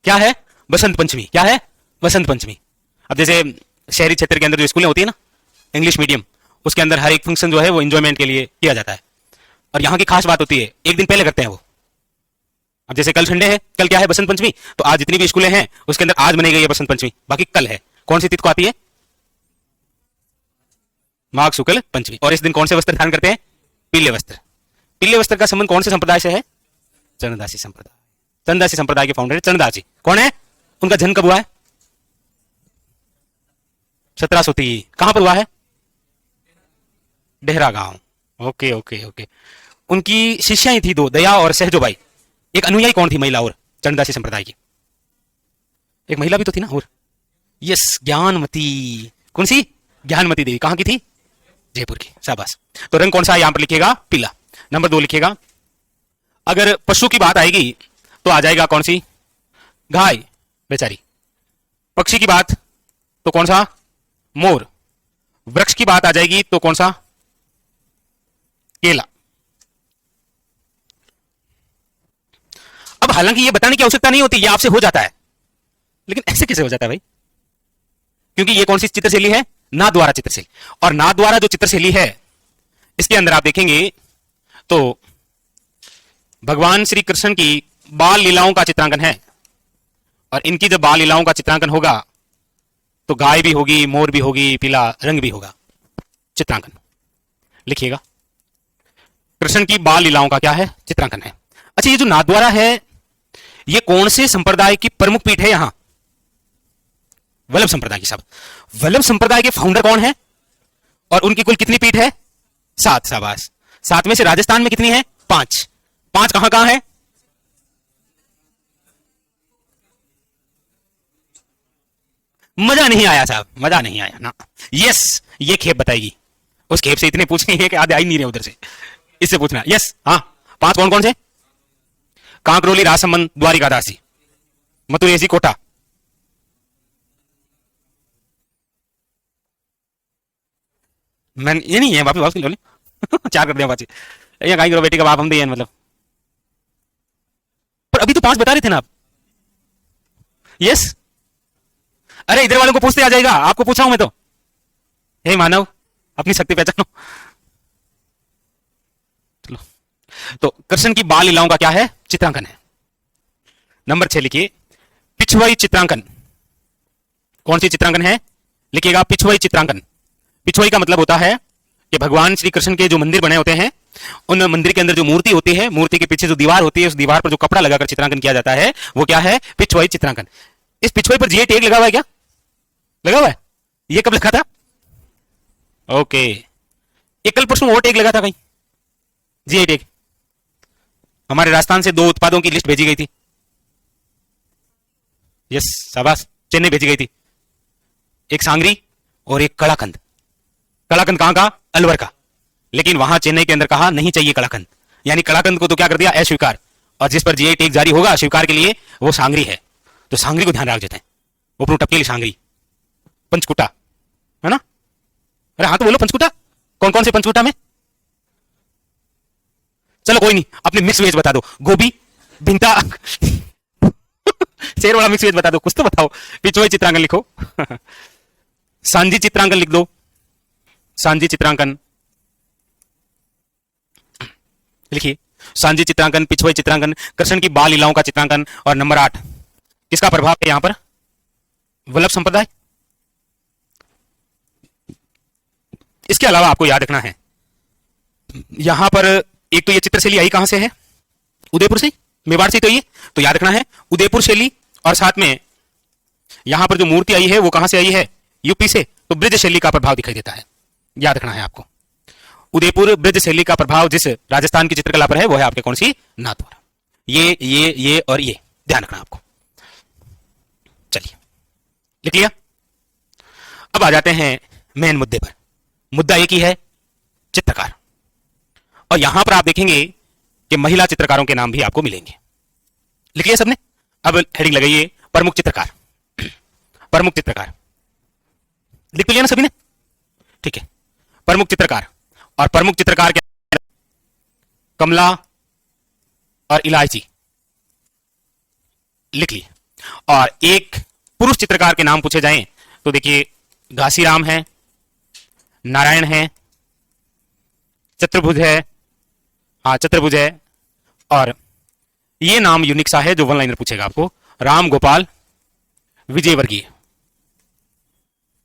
क्या है? बसंत पंचमी। क्या है? बसंत पंचमी। अब जैसे शहरी क्षेत्र के अंदर जो स्कूलें होती है ना, इंग्लिश मीडियम, उसके अंदर हर एक फंक्शन जो है वो एंजॉयमेंट के लिए किया जाता है। और यहां की खास बात होती है, एक दिन पहले करते हैं वो। अब जैसे कल संडे है, कल क्या है? बसंत पंचमी। तो आज जितनी भी स्कूलें हैं उसके अंदर आज मनाई गई है बसंत पंचमी, बाकी कल है। कौन सी तिथि को आती है? माघ शुक्ल पंचमी। और इस दिन कौन से वस्त्र धारण करते हैं? पीले वस्त्र। पीले वस्त्र का संबंध कौन से संप्रदाय से है? चरणदासी संप्रदाय। चरणदासी संप्रदाय के फाउंडर चरणदासी कौन है? उनका जन्म कब हुआ है? 1730। कहां पर हुआ है? डेहरा गांव। Okay okay okay. उनकी शिष्याएं थी दो, दया और सहजोबाई। एक अनुयायी कौन थी महिला और चरणदासी संप्रदाय की? एक महिला भी तो थी ना। और यस, ज्ञानमती। कौन सी? ज्ञानमती देवी। कहां की थी? जयपुर की। शाबाश। तो रंग कौन सा यहां पर लिखेगा? पीला। नंबर 2 लिखेगा, अगर पशु की बात आएगी तो आ जाएगा कौन सी? गाय बेचारी। पक्षी की बात तो कौन सा? मोर। वृक्ष की बात आ जाएगी तो कौन सा? केला। अब हालांकि ये बताने की आवश्यकता नहीं होती, ये आपसे हो जाता है, लेकिन ऐसे कैसे हो जाता है भाई? क्योंकि ये कौन सी चित्रशैली है? नाथ द्वारा चित्रशैली। और नाथ द्वारा जो चित्रशैली है, इसके अंदर आप देखेंगे तो भगवान श्री कृष्ण की बाल लीलाओं का चित्रांकन है। और इनकी जब बाल लीलाओं का चित्रांकन होगा तो गाय भी होगी, मोर भी होगी, पीला रंग भी होगा। चित्रांकन लिखिएगा, कृष्ण की बाल लीलाओं का क्या है? चित्रांकन है। अच्छा, ये जो नाथ द्वारा है, ये कौन से संप्रदाय की प्रमुख पीठ है? यहां वल्लभ संप्रदाय की। सब वल्लभ संप्रदाय के फाउंडर कौन है? और उनकी कुल कितनी पीठ है? 7। शाबाश। 7 में से राजस्थान में कितनी है? 5। 5 कहां कहां है? मजा नहीं आया साहब, मजा नहीं आया ना। यस, ये खेप बताएगी। उस खेप से इतने पूछने हैं कि आधे आ ही नहीं रहे उधर से, इससे पूछना। यस, हाँ। 5 कौन कौन से? कांकरोली, राजसमंद, द्वारिका दासी, मथुरेसी, कोटा। मैं ये नहीं है वापस वापस लो ले। 4 कर दिया बाची। ये गाई करो बेटी का बाप हम दिए मतलब। पर अभी तो 5 बता रहे थे ना आप। यस। अरे इधर वालों को पूछते आ जाएगा, आपको पूछा हूं मैं तो। हे मानव, अपनी शक्ति पहचानो। चलो, तो कृष्ण की बाल लीलाओं का क्या है? चित्रांकन है। नंबर 6 लिखिए, पिछवाई चित्रांकन। कौन सी चित्रांकन है? लिखिएगा, पिछवाई चित्रांकन। पिछवाई का मतलब होता है कि भगवान श्री कृष्ण के जो मंदिर बने होते हैं, उन मंदिर के अंदर जो मूर्ति होती है, मूर्ति के पीछे जो दीवार होती है, उस दीवार पर जो कपड़ा लगाकर चित्रांकन किया जाता है, वो क्या है? पिछवाई चित्रांकन। इस पिछवाई पर जी टैग लगा हुआ है क्या? लगा हुआ है? ये कब लिखा था? ओके, एक कल परसों और टैग लगा था कहीं, जी टैग। हमारे राजस्थान से 2 उत्पादों की लिस्ट भेजी गई थी। यस, शाबाश। चेन्नई भेजी गई थी, एक सांगरी और एक कलाकंद। कलाकंद कहां का? अलवर का। लेकिन वहां चेन्नई के अंदर कहा नहीं चाहिए कलाकंद, यानी कलाकंद को तो क्या कर दिया? अस्वीकार। और जिस पर जीआई टैग जारी होगा स्वीकार के लिए, वो सांगरी है। तो सांगरी को ध्यान रख देते हैं, वो अपनी टपकेली सांगरी। पंचकुटा है ना? अरे हाँ तो बोलो पंचकुटा। कौन कौन से पंचकुटा में? चलो कोई नहीं, अपने मिक्स वेज बता दो। गोभी, भिंता, शेर वाला मिक्स वेज बता दो, कुछ तो बताओ। पिछवाई चित्रांकन लिखो। सांझी चित्रांकन लिख दो, सांझी चित्रांकन लिखिए। सांझी चित्रांकन, पिछवाई चित्रांकन, कृष्ण की बाल लीलाओं का चित्रांकन। और नंबर 8, किसका प्रभाव है यहां पर? वल्लभ संप्रदाय। इसके अलावा आपको याद रखना है, यहां पर एक तो ये चित्रशैली आई कहां से है? उदयपुर से, मेवाड़ से। तो ये तो याद रखना है, उदयपुर शैली। और साथ में यहां पर जो मूर्ति आई है वो कहां से आई है? यूपी से। तो ब्रज शैली का प्रभाव दिखाई देता है, याद रखना है आपको। उदयपुर ब्रज शैली का प्रभाव जिस राजस्थान की चित्रकला पर है वो है आपके कौन सी? नाथ द्वारा। ये और ये ध्यान रखना आपको। चलिए, लिख लिया। अब आ जाते हैं मेन मुद्दे पर। मुद्दा एक ही है, चित्रकार। और यहां पर आप देखेंगे कि महिला चित्रकारों के नाम भी आपको मिलेंगे। लिख लिया सबने? अब हेडिंग लगाइए, प्रमुख चित्रकार। प्रमुख चित्रकार लिख तो लिया ना सभी ने? ठीक है। प्रमुख चित्रकार, और प्रमुख चित्रकार क्या, कमला और इलायची, लिख लिए। और एक पुरुष चित्रकार के नाम पूछे जाएं तो देखिए घासीराम है, नारायण है, चतुर्भुज है, हाँ चतुर्भुज है, और ये नाम यूनिक सा है जो वन लाइनर पूछेगा आपको, राम गोपाल विजयवर्गीय।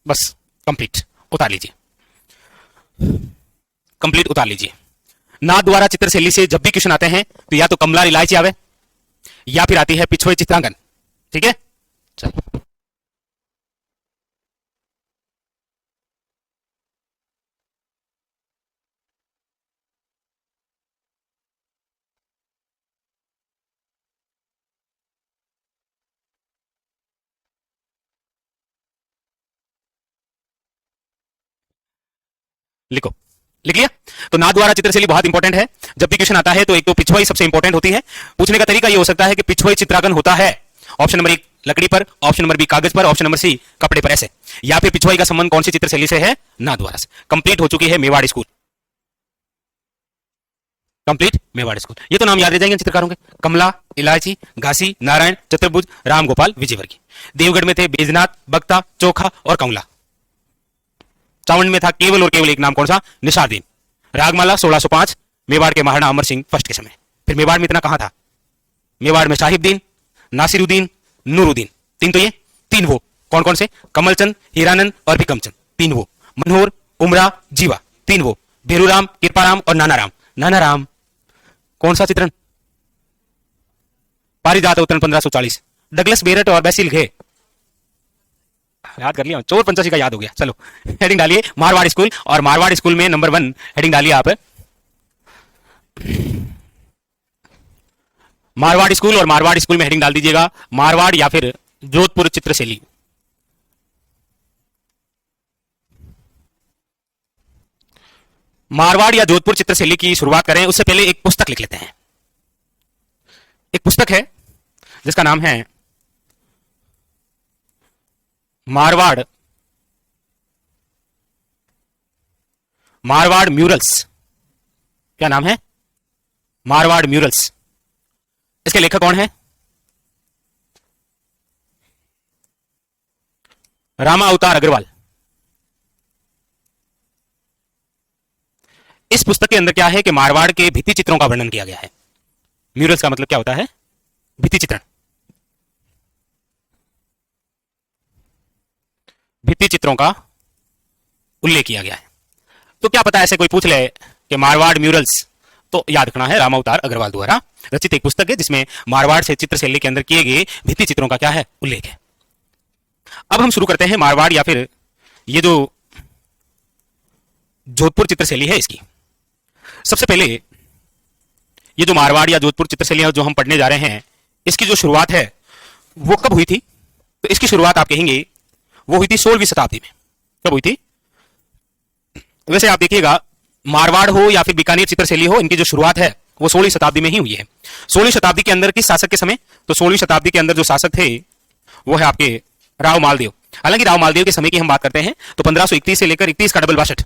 बस कंप्लीट उतार लीजिए, कंप्लीट उतार लीजिए। नाथ द्वारा चित्रशैली से जब भी क्वेश्चन आते हैं तो या तो कमला इलायची आवे या फिर आती है पिछुए चित्रांकन। ठीक है, चलो लिखो, लिख लिया। तो नाथ द्वारा चित्रशैली बहुत इंपॉर्टेंट है। जब भी क्वेश्चन आता है तो एक तो पिछुआ ही सबसे इंपॉर्टेंट होती है। पूछने का तरीका ये हो सकता है कि पिछुआ चित्रांकन होता है, ऑप्शन नंबर 1 लकड़ी पर, ऑप्शन नंबर बी कागज पर, ऑप्शन नंबर सी कपड़े पर, ऐसे। या फिर पिछुआई का संबंध कौन सी चित्रशैली से है, नाथ द्वारा से। कंप्लीट हो चुकी है Mewar school, complete Mewar school. ये तो नाम याद रह जाएंगे चित्रकारों के, कमला, इलायची, घासी, नारायण, चतुर्भुज, राम गोपाल विजयवर्गीय। देवगढ़ में थे बैजनाथ, बक्ता, चोखा और कंवला। चावंड में था केवल और केवल एक नाम, कौन सा, निसारदीन। रागमाला 1605, मेवाड़ के महाराणा अमर सिंह फर्स्ट के समय। फिर मेवाड़ में इतना कहां था, मेवाड़ में साहिबदीन, नासिरुद्दीन, नूरुद्दीन, तीन तो ये, तीन वो कौन कौन से, कमलचंद, हीरानंद और भिकमचंद, तीन वो। मनोहर, उमरा, जीवा, तीन वो। भेरूराम, कृपाराम और नानाराम। नानाराम कौन सा चित्रण, पारिजात अवतरण 1540, डगलस बेरट और बेसिल घे, याद कर लिया, चोर पंचाशी का याद हो गया। चलो हेडिंग डालिए मारवाड़ स्कूल, और मारवाड़ स्कूल में नंबर 1 हेडिंग डालिए आप, मारवाड़ स्कूल। और मारवाड़ स्कूल में हेडिंग डाल दीजिएगा मारवाड़ या फिर जोधपुर चित्रशैली। मारवाड़ या जोधपुर चित्रशैली की शुरुआत करें उससे पहले एक पुस्तक लिख लेते हैं। एक पुस्तक है जिसका नाम है मारवाड़, मारवाड़ म्यूरल्स। क्या नाम है, मारवाड़ म्यूरल्स। इसके लेखक कौन है, रामा अवतार अग्रवाल। इस पुस्तक के अंदर क्या है कि मारवाड़ के भित्ति चित्रों का वर्णन किया गया है। म्यूरल्स का मतलब क्या होता है, भित्ति चित्रण। भित्ति चित्रों का उल्लेख किया गया है। तो क्या पता ऐसे कोई पूछ ले कि मारवाड़ म्यूरल्स, तो याद रखना है रामा अवतार अग्रवाल द्वारा रचित एक पुस्तक है जिसमें मारवाड़ से चित्रशैली के अंदर किए गए भित्ति चित्रों का क्या है, उल्लेख है। अब हम शुरू करते हैं मारवाड़ या फिर ये जो जोधपुर चित्रशैली है इसकी। सबसे पहले ये जो मारवाड़ या जोधपुर चित्रशैली है जो हम पढ़ने जा रहे हैं, इसकी जो शुरुआत है वो कब हुई थी, तो इसकी शुरुआत आप कहेंगे वो हुई थी 16वीं शताब्दी में। कब हुई थी, वैसे आप देखिएगा मारवाड़ हो या फिर बीकानेर चित्रशैली हो, इनकी जो शुरुआत है वो 16वीं शताब्दी में ही हुई है। 16वीं शताब्दी के अंदर किस शासक के समय, तो 16वीं शताब्दी के अंदर जो शासक थे वो है आपके राव मालदेव। हालांकि राव मालदेव के समय की हम बात करते हैं तो 1531 से लेकर 31 का डबल 62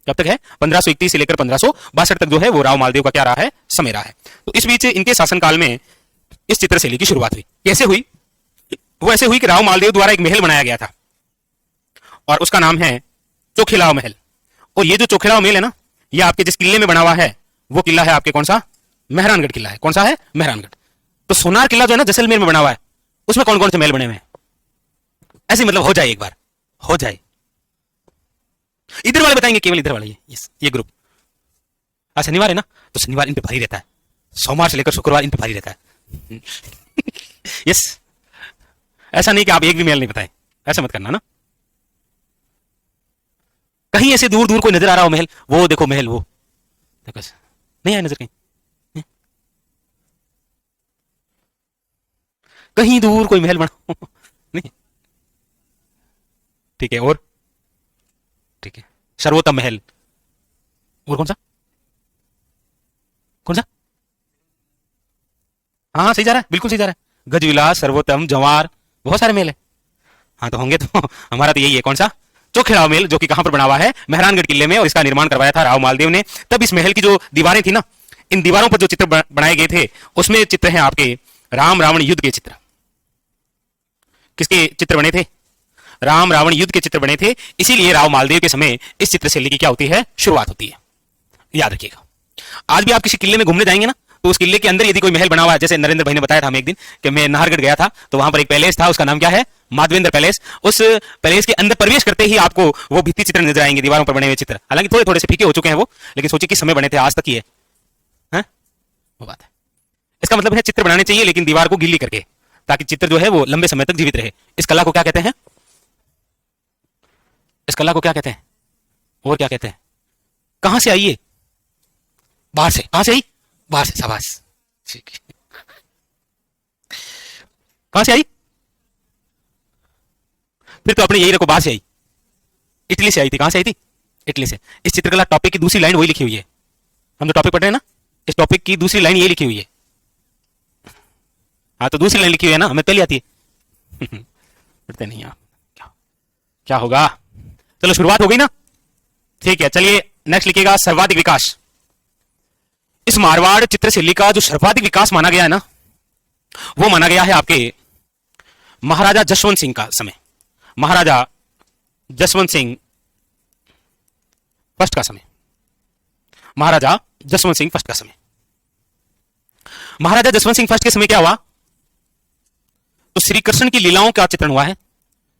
कब तक है, 1531 से लेकर 1562 तक जो है वो राव मालदेव का क्या रहा है, समय रहा है। तो इस बीच इनके शासनकाल में इस चित्रशैली की शुरुआत हुई। कैसे हुई, वो ऐसे हुई कि राव मालदेव द्वारा एक महल बनाया गया था और उसका नाम है चोखिलाव महल। और ये जो चोखिलाव महल है ना, ये आपके जिस किले में बना हुआ है वो किला है आपके कौन सा, मेहरानगढ़ किला है। कौन सा है, मेहरानगढ़। तो सोनार किला जो है ना जैसलमेर में बना हुआ है, उसमें कौन कौन से महल बने हुए हैं, ऐसे मतलब हो जाए एक बार, हो जाए। इधर वाले बताएंगे, केवल इधर वाले ये ग्रुप। आज शनिवार है ना, तो शनिवार इन पे भारी रहता है, सोमवार से लेकर शुक्रवार इन पे भारी रहता है। यस, ऐसा नहीं कि आप एक भी महल नहीं बताएं, ऐसा मत करना ना। कहीं ऐसे दूर दूर कोई नजर आ रहा हो महल, वो देखो महल, वो देखो नहीं आया नजर कहीं, कहीं दूर कोई महल बना नहीं, ठीक है। और ठीक है, सर्वोत्तम महल, और कौन सा, कौन सा, हाँ हाँ सही जा रहा है, बिल्कुल सही जा रहा है। गजविलास, सर्वोत्तम, जवार, बहुत सारे महल है। हाँ तो होंगे तो हमारा तो यही है, कौन सा, चोखेड़ा महल जो कि कहां पर बना हुआ है, मेहरानगढ़ किले में, और इसका निर्माण करवाया था राव मालदेव ने। तब इस महल की जो दीवारें थी ना, इन दीवारों पर जो चित्र बनाए गए थे उसमें चित्र हैं आपके राम रावण युद्ध के चित्र। किसके चित्र बने थे? राम रावण युद्ध के चित्र बने थे। इसीलिए राव मालदेव के समय इस चित्रशैली की क्या होती है? शुरुआत होती है। याद रखिएगा। आज भी आप किसी किले में घूमने जाएंगे ना, तो उस किले के अंदर यदि कोई महल बना हुआ है, जैसे नरेंद्र भाई ने बताया था हमें एक दिन कि मैं नाहरगढ़ गया था, तो वहां पर एक पैलेस था, उसका नाम क्या है? माधवेंद्र पैलेस। उस पैलेस के अंदर प्रवेश करते ही आपको वो भित्ति चित्र नजर आएंगे, दीवारों पर बने हुए चित्र। हालांकि थोड़े थोड़े से फीके हो चुके हैं वो, लेकिन सोचिए किस समय बने थे, आज तक ही है वो बात है। इसका मतलब है चित्र बनाने चाहिए, लेकिन दीवार को गीली करके, ताकि चित्र जो है वो लंबे समय तक जीवित रहे। इस कला को क्या कहते हैं? इस कला को क्या कहते हैं? और क्या कहते हैं? कहां से आई है? बाहर से। कहां से आई? बाहर से। शाबाश, ठीक है। कहां से आई? फिर तो अपने यही रखो, बाहर से आई। इटली से आई थी। कहां से आई थी? इटली से। इस चित्रकला टॉपिक की दूसरी लाइन वही लिखी हुई है। हम जो टॉपिक पढ़ रहे हैं ना, इस टॉपिक की दूसरी लाइन ये लिखी हुई है। हाँ, तो दूसरी लाइन लिखी हुई है ना, हमें पहले आती है। पढ़ते नहीं आप, क्या होगा? चलो, शुरुआत हो गई ना, ठीक है। चलिए नेक्स्ट लिखिएगा, सर्वाधिक विकास। इस मारवाड़ चित्रशैली का जो सर्वाधिक विकास माना गया है ना, वो माना गया है आपके महाराजा जसवंत सिंह का समय। महाराजा जसवंत सिंह फर्स्ट का समय। महाराजा जसवंत सिंह फर्स्ट का समय। महाराजा जसवंत सिंह फर्स्ट के समय क्या हुआ? तो श्री कृष्ण की लीलाओं का चित्रण हुआ है।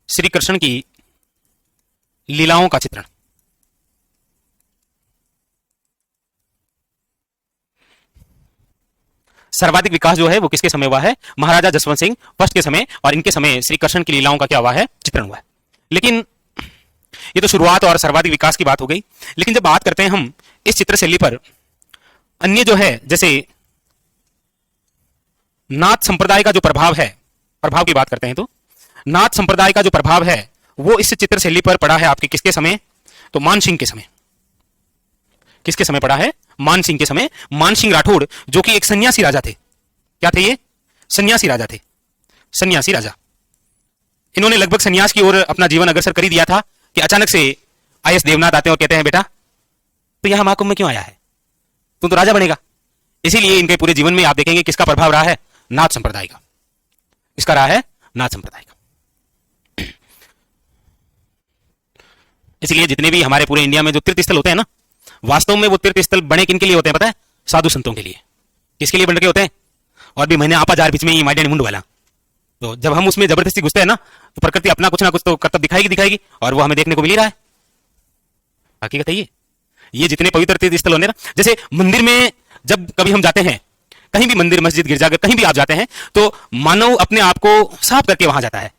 श्री कृष्ण की लीलाओं का चित्रण। सर्वाधिक विकास जो है वो किसके समय हुआ है? महाराजा जसवंत सिंह फर्स्ट के समय, और इनके समय श्री कृष्ण की लीलाओं का क्या हुआ है? चित्रण हुआ है। लेकिन ये तो शुरुआत और सर्वाधिक विकास की बात हो गई। लेकिन जब बात करते हैं हम इस चित्रशैली पर अन्य जो है, जैसे नाथ संप्रदाय का जो प्रभाव है, प्रभाव की बात करते हैं, तो नाथ संप्रदाय का जो प्रभाव है वो इस चित्रशैली पर पड़ा है आपके किसके समय? तो मान सिंह के समय। किसके समय पड़ा है? मान सिंह के समय। मान सिंह राठौड़ जो कि एक सन्यासी राजा थे। क्या थे ये? सन्यासी राजा थे। सन्यासी राजा। इन्होंने लगभग सन्यास की ओर अपना जीवन अग्रसर कर ही दिया था कि अचानक से आईएस देवनाथ आते हैं और कहते हैं, बेटा तो यहां महाकुंभ में क्यों आया है? तुम तो राजा बनेगा। इसीलिए इनके पूरे जीवन में आप देखेंगे किसका प्रभाव रहा है? नाथ संप्रदाय का। इसका रहा है नाथ संप्रदाय का। इसलिए जितने भी हमारे पूरे इंडिया में जो तीर्थ स्थल होते हैं ना, वास्तव में वो तीर्थ स्थल बने किन के लिए होते हैं पता है? साधु संतों के लिए। किसके लिए बन रखे होते हैं? और भी मैंने आपा जार बीच में ही माइडिया मुंड वाला। तो जब हम उसमें जबरदस्ती घुसते हैं ना, तो प्रकृति अपना कुछ ना कुछ तो कर्तव्य दिखाएगी, और वो हमें देखने को मिल ही रहा है। हकीकत है ये जितने पवित्र तीर्थ स्थल होने ना, जैसे मंदिर में जब कभी हम जाते हैं, कहीं भी मंदिर, मस्जिद, गिरजाघर, कहीं भी आप जाते हैं, तो मानव अपने आप को साफ करके वहां जाता है।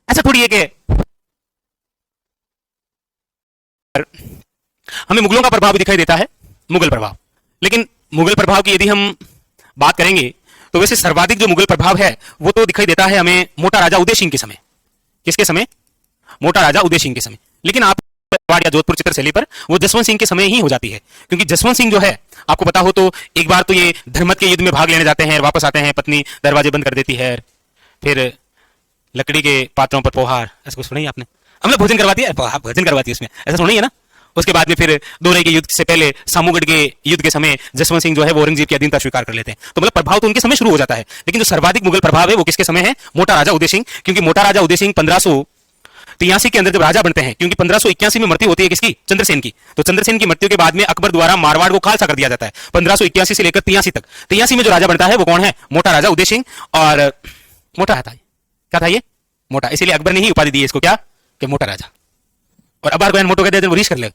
ऐसा थोड़ी है कि हमें मुगलों का प्रभाव भी दिखाई देता है, मुगल प्रभाव। लेकिन मुगल प्रभाव की यदि हम बात करेंगे तो वैसे सर्वाधिक जो मुगल प्रभाव है वो तो दिखाई देता है हमें मोटा राजा उदय सिंह के समय। किसके समय? मोटा राजा उदय सिंह के समय। लेकिन आप या जोधपुर चित्रशैली पर वो जसवंत सिंह के समय ही हो जाती है, क्योंकि जसवंत सिंह जो है, आपको पता हो तो एक बार तो ये धर्मत के युद्ध में भाग लेने जाते हैं, वापस आते हैं, पत्नी दरवाजे बंद कर देती है, फिर लकड़ी के पात्रों पर पोहार, ऐसा सुना ही आपने? मतलब भोजन करवाती है, भोजन करवाती है उसमें, ऐसा सुना ही है ना? उसके बाद में फिर दोरे के युद्ध से पहले सामूगढ़ के युद्ध के समय जसवंत सिंह जो है वो औरंगजेब की अधीनता स्वीकार कर लेते हैं। तो मतलब प्रभाव तो उनके समय शुरू हो जाता है। लेकिन जो सर्वाधिक मुगल प्रभाव है वो किसके समय है? मोटा राजा उदय सिंह। क्योंकि मोटा राजा उदय सिंह 1583 के अंदर जब राजा बनते हैं, क्योंकि 1581 में मृत्यु होती है किसकी? चंद्रसेन की। तो चंद्रसेन की मृत्यु के बाद में अकबर द्वारा मारवाड़ को खालसा कर दिया जाता है 1581 से लेकर 83 तक। 83 में जो राजा बनता है वो कौन है? मोटा राजा उदय सिंह। और मोटा था, क्या था ये? मोटा। इसीलिए अकबर ने ही उपाधि दी है इसको, क्या? कि मोटा राजा। और अबार को मोटो कहते हैं, रीश कर ले।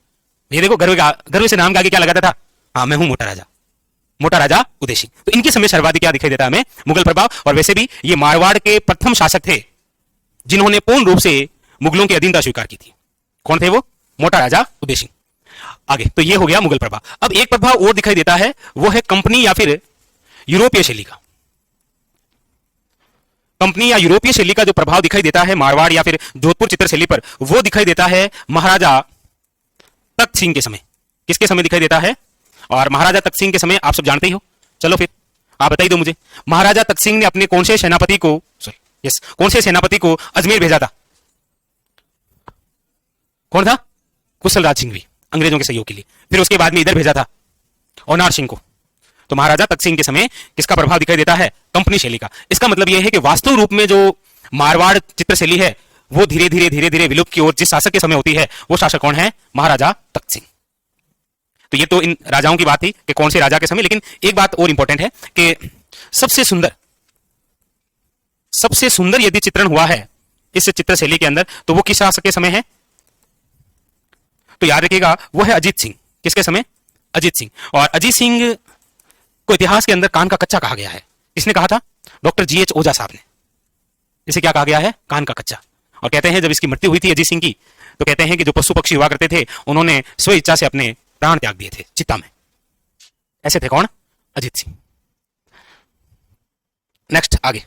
ये देखो गर्व से नाम के आगे क्या लगाता था? हाँ, मैं हूं मोटा राजा। मोटा राजा उदय सिंह। तो इनके समय सर्वाधिक क्या दिखाई देता है हमें? मुगल प्रभाव। और वैसे भी ये मारवाड़ के प्रथम शासक थे जिन्होंने पूर्ण रूप से मुगलों की अधीनता स्वीकार की थी। कौन थे वो? मोटा राजा उदय सिंह। आगे तो ये हो गया मुगल प्रभाव। अब एक प्रभाव और दिखाई देता है, वो है कंपनी या फिर यूरोपीय शैली का। कंपनी या यूरोपीय शैली का जो प्रभाव दिखाई देता है मारवाड़ या फिर जोधपुर चित्रशैली पर, वो दिखाई देता है महाराजा तख्त सिंह के समय। किसके समय दिखाई देता है? और महाराजा तख्त सिंह के समय आप सब जानते ही हो। चलो फिर आप बताइए दो मुझे, महाराजा तख्त सिंह ने अपने कौन से सेनापति को अजमेर भेजा था? कौन था? कुशल राज सिंघवी, अंग्रेजों के सहयोग के लिए। फिर उसके बाद में इधर भेजा था औनार सिंह को। तो महाराजा तख्त सिंह के समय किसका प्रभाव दिखाई देता है? कंपनी शैली का। इसका मतलब यह है कि वास्तव रूप में जो मारवाड़ चित्रशैली है वो धीरे धीरे धीरे धीरे विलुप्त की ओर जिस शासक के समय होती है वो शासक कौन है? महाराजा तख्त सिंह। तो ये तो इन राजाओं की बात थी कि कौन से राजा के समय। लेकिन एक बात और इंपॉर्टेंट है कि सबसे सुंदर यदि चित्रण हुआ है इस चित्रशैली के अंदर तो वो किस शासक के समय है? तो याद रखिएगा वो है अजीत सिंह। किसके समय? अजीत सिंह। और अजीत सिंह को इतिहास के अंदर कान का कच्चा कहा गया है। किसने कहा था? डॉक्टर जीएच ओझा साहब ने। इसे क्या कहा गया है? कान का कच्चा। और कहते हैं जब इसकी मृत्यु हुई थी अजीत सिंह की तो कहते हैं कि जो पशु पक्षी हुआ करते थे उन्होंने स्व इच्छा से अपने प्राण त्याग दिए थे चिता में। ऐसे थे कौन? अजीत सिंह। नेक्स्ट आगे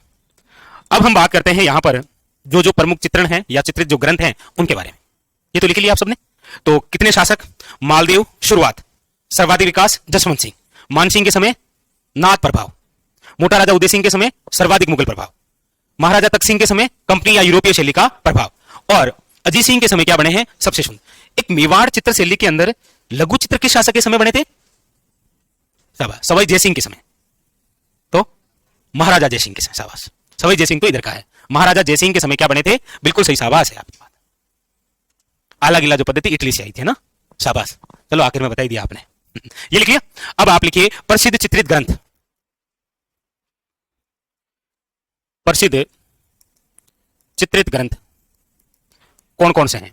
अब हम बात करते हैं यहां पर जो प्रमुख चित्रण हैं या चित्रित जो ग्रंथ हैं उनके बारे में। ये तो लिख लिया आप सबने। तो कितने शासक? मालदेव शुरुआत, सर्वाधिक विकास जसवंत सिंह, मानसिंह के समय नाथ प्रभाव, मोटा राजा उदय सिंह के समय सर्वाधिक मुगल प्रभाव, महाराजा तख्त सिंह के समय कंपनी या यूरोपीय शैली का प्रभाव, और अजीत सिंह के समय क्या बने हैं? सबसे सुंदर। एक मेवाड़ चित्रशैली के अंदर लघु चित्र किस शासक के समय बने थे? सवाई जयसिंह के समय। तो महाराजा जयसिंह के समय। शाबाश। सवाई जयसिंह तो इधर का है। महाराजा जयसिंह के समय क्या बने थे? बिल्कुल सही। शाबाश है आपकी बात। आला गिला जो पद्धति इटली से आई थी ना। शाबाश। चलो आखिर में बता ही दिया आपने। ये लिखिए। अब आप लिखिए प्रसिद्ध चित्रित ग्रंथ। प्रसिद्ध चित्रित ग्रंथ कौन कौन से हैं?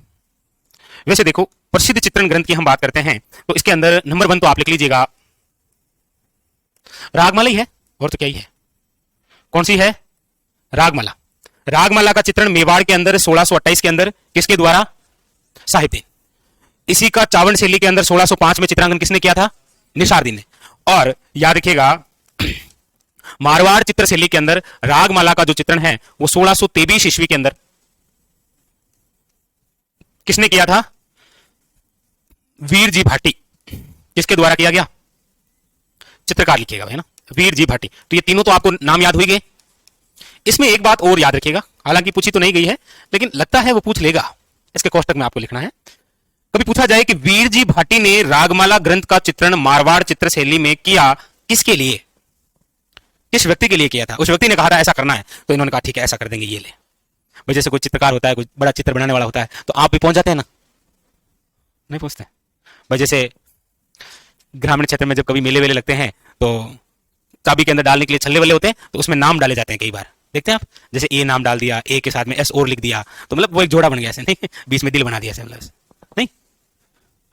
वैसे देखो प्रसिद्ध चित्रण ग्रंथ की हम बात करते हैं तो इसके अंदर नंबर 1 तो आप लिख लीजिएगा रागमाला ही है। और तो क्या ही है? कौन सी है? रागमाला। रागमाला का चित्रण मेवाड़ के अंदर 1628 के अंदर किसके द्वारा? साहिबदीन। इसी का चावड़ शैली के अंदर 1605 में चित्रांकन किसने किया था? निसारदीन ने। और याद रखिएगा मारवाड़ चित्रशैली के अंदर रागमाला का जो चित्रण है वो 1623 ईस्वी के अंदर किसने किया था? वीर जी भाटी। किसके द्वारा किया गया? चित्रकार लिखिएगा है ना, वीर जी भाटी। तो ये तीनों तो आपको नाम याद हुई गए। इसमें एक बात और याद रखिएगा, हालांकि पूछी तो नहीं गई है लेकिन लगता है वो पूछ लेगा। इसके कोष्टक में आपको लिखना है। कभी पूछा जाए कि वीर जी भाटी ने रागमाला ग्रंथ का चित्रण मारवाड़ चित्रशैली में किया किसके लिए? किस व्यक्ति के लिए किया था? उस व्यक्ति ने कहा था ऐसा करना है तो इन्होंने कहा ठीक है ऐसा कर देंगे। ये ले भाई, जैसे कोई चित्रकार होता है, कोई बड़ा चित्र बनाने वाला होता है तो आप भी पहुंच जाते हैं ना? नहीं पहुंचते भाई। जैसे ग्रामीण क्षेत्र में जब कभी मेले वेले लगते हैं तो चाबी के अंदर डालने के लिए छल्ले वाले होते हैं तो उसमें नाम डाले जाते हैं। कई बार देखते हैं आप, जैसे ए नाम डाल दिया, ए के साथ में एस और लिख दिया तो मतलब वो एक जोड़ा बन गया ऐसे, नहीं बीच में दिल बना दिया ऐसे, मतलब नहीं।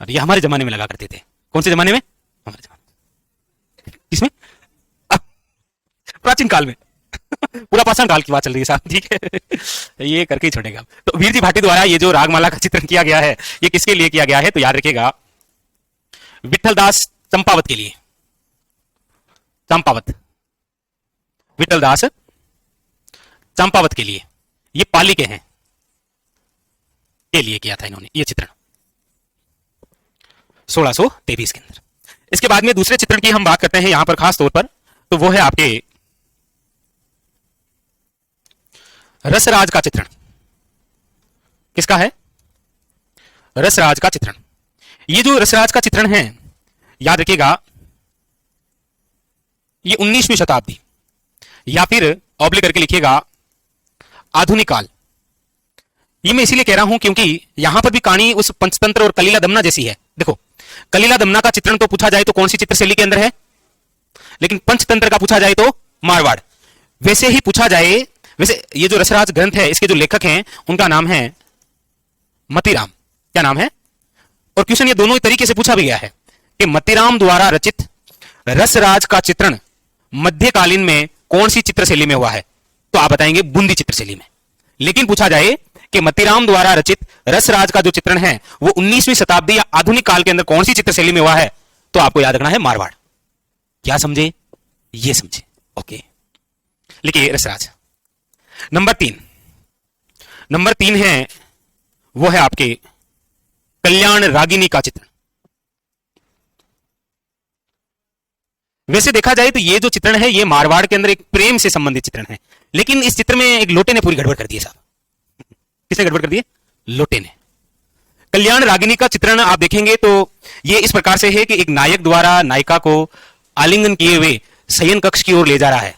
और ये हमारे जमाने में लगा करते थे। कौन से जमाने में? हमारे जमाने। किसमें? प्राचीन काल में। पूरा पाषाण काल की बात चल रही है साहब, ठीक है। ये करके ही छोड़ेगा। तो वीर जी भाटी द्वारा ये जो रागमाला का चित्रण किया गया है ये किसके लिए किया गया है? तो याद रखिएगा विठलदास चंपावत के लिए। चंपावत, विठलदास चंपावत के लिए। ये पाली के हैं, के लिए किया था इन्होंने ये चित्रण 1623 के अंदर। इसके बाद में दूसरे चित्रण की हम बात करते हैं यहां पर खास तौर पर, तो वो है आपके रसराज का चित्रण। किसका है? रसराज का चित्रण। ये जो रसराज का चित्रण है याद रखिएगा ये 19वीं शताब्दी या फिर ऑब्लिक करके लिखिएगा आधुनिक काल। ये मैं इसीलिए कह रहा हूं क्योंकि यहां पर भी कहानी उस पंचतंत्र और कलीला दमना जैसी है। देखो कलीला दमना का चित्रण तो पूछा जाए तो कौन सी चित्रशैली के अंदर है, लेकिन पंचतंत्र का पूछा जाए तो मारवाड़। वैसे ही पूछा जाए, वैसे ये जो रसराज ग्रंथ है इसके जो लेखक हैं उनका नाम है मतीराम। क्या नाम है? और क्वेश्चन ये दोनों ही तरीके से पूछा भी गया है कि मतीराम द्वारा रचित रसराज का चित्रण मध्यकालीन में कौन सी चित्रशैली में हुआ है? तो आप बताएंगे बूंदी चित्रशैली में। लेकिन पूछा जाए कि मतीराम द्वारा रचित रसराज का जो चित्रण है वो 19वीं शताब्दी या आधुनिक काल के अंदर कौन सी चित्रशैली में हुआ है? तो आपको याद रखना है मारवाड़। क्या समझे? ये समझे। ओके लिखिए रसराज। नंबर 3 है वो है आपके कल्याण रागिनी का चित्रण। वैसे देखा जाए तो ये जो चित्रण है ये मारवाड़ के अंदर एक प्रेम से संबंधित चित्रण है, लेकिन इस चित्र में एक लोटे ने पूरी गड़बड़ कर दी है साहब। किसने गड़बड़ कर दी है? लोटे ने। कल्याण रागिनी का चित्रण आप देखेंगे तो ये इस प्रकार से है कि एक नायक द्वारा नायिका को आलिंगन किए हुए शयन कक्ष की ओर ले जा रहा है,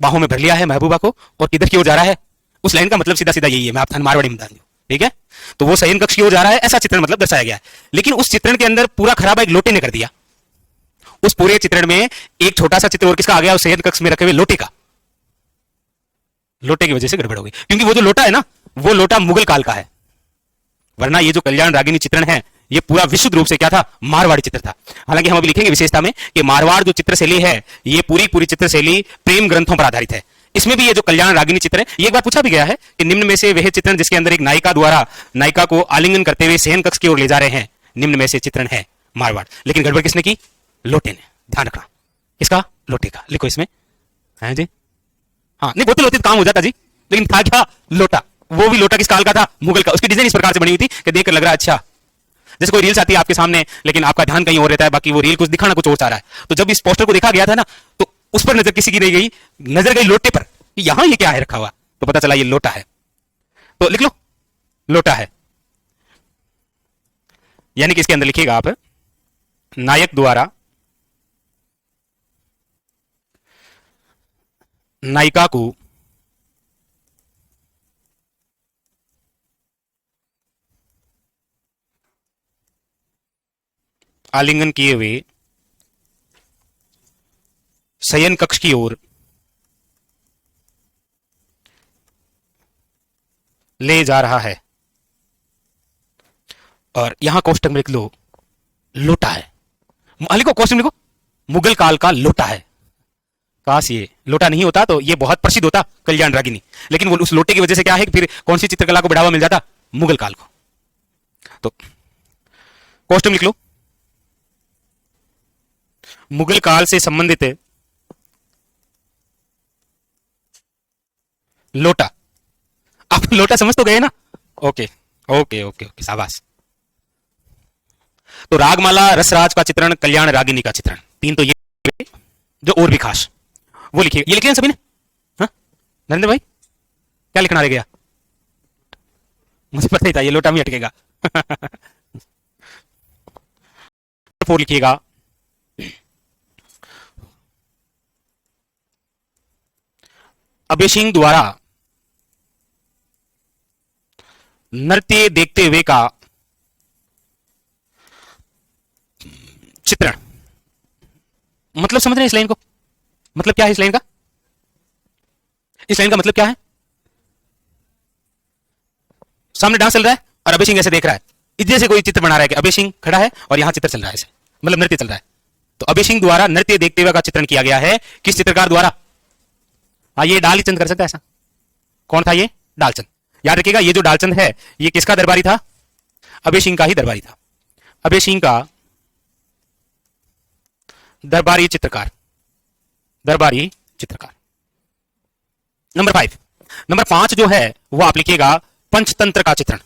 बाहों में भर लिया है महबूबा को, और किधर की ओर जा रहा है? उस लाइन का मतलब सीधा सीधा यही है, मैं आप मारवाड़ी में बता दूं, ठीक है? तो वो शयन कक्ष की ओर जा रहा है, ऐसा चित्रण मतलब दर्शाया गया है। लेकिन उस चित्रण के अंदर पूरा खराबा एक लोटे ने कर दिया। उस पूरे चित्रण में एक छोटा सा चित्र और किसका आ गया? उस शयन कक्ष में रखे हुए लोटे का। लोटे की वजह से गड़बड़ हो गई, क्योंकि वो जो लोटा है ना, वो लोटा मुगल काल का है, वरना ये जो कल्याण रागिनी चित्रण है ये पूरा विशुद्ध रूप से क्या था? मारवाड़ी चित्र था। हालांकि हम अभी लिखेंगे विशेषता में कि मारवाड़ जो चित्रशैली है ये पूरी पूरी चित्रशैली प्रेम ग्रंथों पर आधारित है। इसमें भी ये जो कल्याण रागिनी चित्र है, ये एक बार पूछा भी गया है कि निम्न में से वह चित्रण जिसके अंदर एक नायिका द्वारा नायिका को आलिंगन करते हुए शयन कक्ष की ओर ले जा रहे हैं, निम्न में से चित्रण है मारवाड़। लेकिन गड़बड़ किसने की? लोटे ने। ध्यान रखना, किसका? लोटे का। लिखो इसमें है जी। हाँ, नहीं बोलते लोटे काम हो जाता जी, लेकिन था क्या? लोटा। वो भी लोटा किस काल का था? मुगल का। उसकी डिजाइन इस प्रकार से बनी हुई थी कि देखकर लग रहा है अच्छा, जैसे कोई रील्स आती है आपके सामने लेकिन आपका ध्यान कहीं और रहता है, बाकी वो रील कुछ दिखाना कुछ और चाह रहा है। तो जब इस पोस्टर को देखा गया था ना, तो उस पर नजर किसी की नहीं गई, नजर गई लोटे पर, यहां ये क्या है रखा हुआ, तो पता चला ये लोटा है। तो लिख लो लोटा है, यानी कि इसके अंदर लिखिएगा आप नायक द्वारा नायिका को आलिंगन किए हुए शयन कक्ष की ओर ले जा रहा है, और यहां कोष्टक में लिख लो लोटा है। लिखो कोष्टक में लिखो मुगल काल का लोटा है। काश ये लोटा नहीं होता तो ये बहुत प्रसिद्ध होता कल्याण रागिनी, लेकिन वो उस लोटे की वजह से क्या है कि फिर कौन सी चित्रकला को बढ़ावा मिल जाता? मुगल काल को। तो कोष्टक लिख लो मुगल काल से संबंधित लोटा। आप लोटा समझ तो गए ना? ओके ओके ओके ओके, शाबाश। तो रागमाला रसराज का चित्रण, कल्याण रागिनी का चित्रण, तीन तो ये जो और भी खास वो लिखिए। ये लिखे सभी ने? हाँ नरेंद्र भाई, क्या लिखना रह गया? मुझे पता ही था ये लोटा में अटकेगा। 4 लिखिएगा अभय सिंह द्वारा नृत्य देखते हुए का चित्रण। मतलब समझ रहे हैं इस लाइन को? मतलब क्या है इस लाइन का? इस लाइन का मतलब क्या है? सामने डांस चल रहा है और अभय सिंह ऐसे देख रहा है, इधर से कोई चित्र बना रहा है कि अभय सिंह खड़ा है और यहां चित्र चल रहा है, ऐसे मतलब नृत्य चल रहा है। तो अभय सिंह द्वारा नृत्य देखते हुए का चित्रण किया गया है, किस चित्रकार द्वारा? हाँ, ये डालचंद कर सकता है ऐसा। कौन था ये? डालचंद। याद रखिएगा ये जो डालचंद है ये किसका दरबारी था? अभय सिंह का ही दरबारी था। अभय सिंह का दरबारी चित्रकार, दरबारी चित्रकार। नंबर 5 जो है वो आप लिखिएगा पंचतंत्र का चित्रण।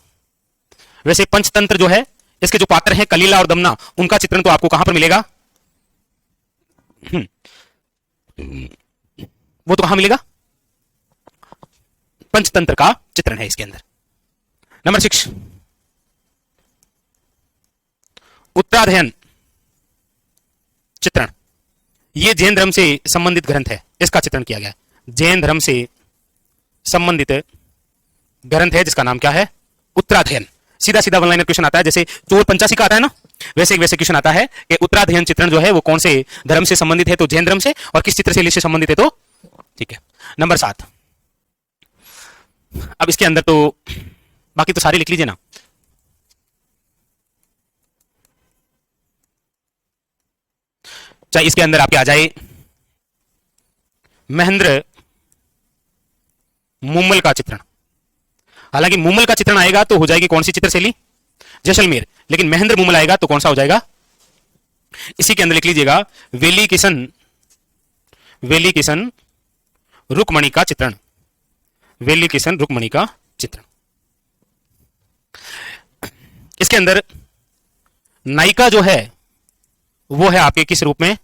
वैसे पंचतंत्र जो है इसके जो पात्र हैं कलीला और दमना, उनका चित्रण तो आपको कहां पर मिलेगा? वो तो कहां मिलेगा? पंचतंत्र का चित्रण है इसके अंदर। नंबर 6 उत्तराध्ययन चित्रण। यह जैन धर्म से संबंधित ग्रंथ है, इसका चित्रण किया गया है। जैन धर्म से संबंधित ग्रंथ है जिसका नाम क्या है? उत्तराध्ययन। सीधा सीधा वन लाइनर क्वेश्चन आता है, जैसे चोर पंचासी का आता है ना, वैसे क्वेश्चन आता है कि उत्तराध्ययन चित्रण जो है वो कौन से धर्म से संबंधित है? तो जैन धर्म से। और किस चित्रशैली से संबंधित है? तो ठीक है। नंबर 7 अब इसके अंदर तो बाकी तो सारे लिख लीजिए ना। चाहे इसके अंदर आपके आ जाए महेंद्र मुम्मल का चित्रण। हालांकि मुम्मल का चित्रण आएगा तो हो जाएगी कौन सी चित्रशैली? जैसलमेर। लेकिन महेंद्र मुम्मल आएगा तो कौन सा हो जाएगा? इसी के अंदर लिख लीजिएगा वेली किशन रुक्मणी का चित्रण। वेली किशन रुक्मणी का चित्रण। इसके अंदर नायिका जो है वो है आपके किस रूप में?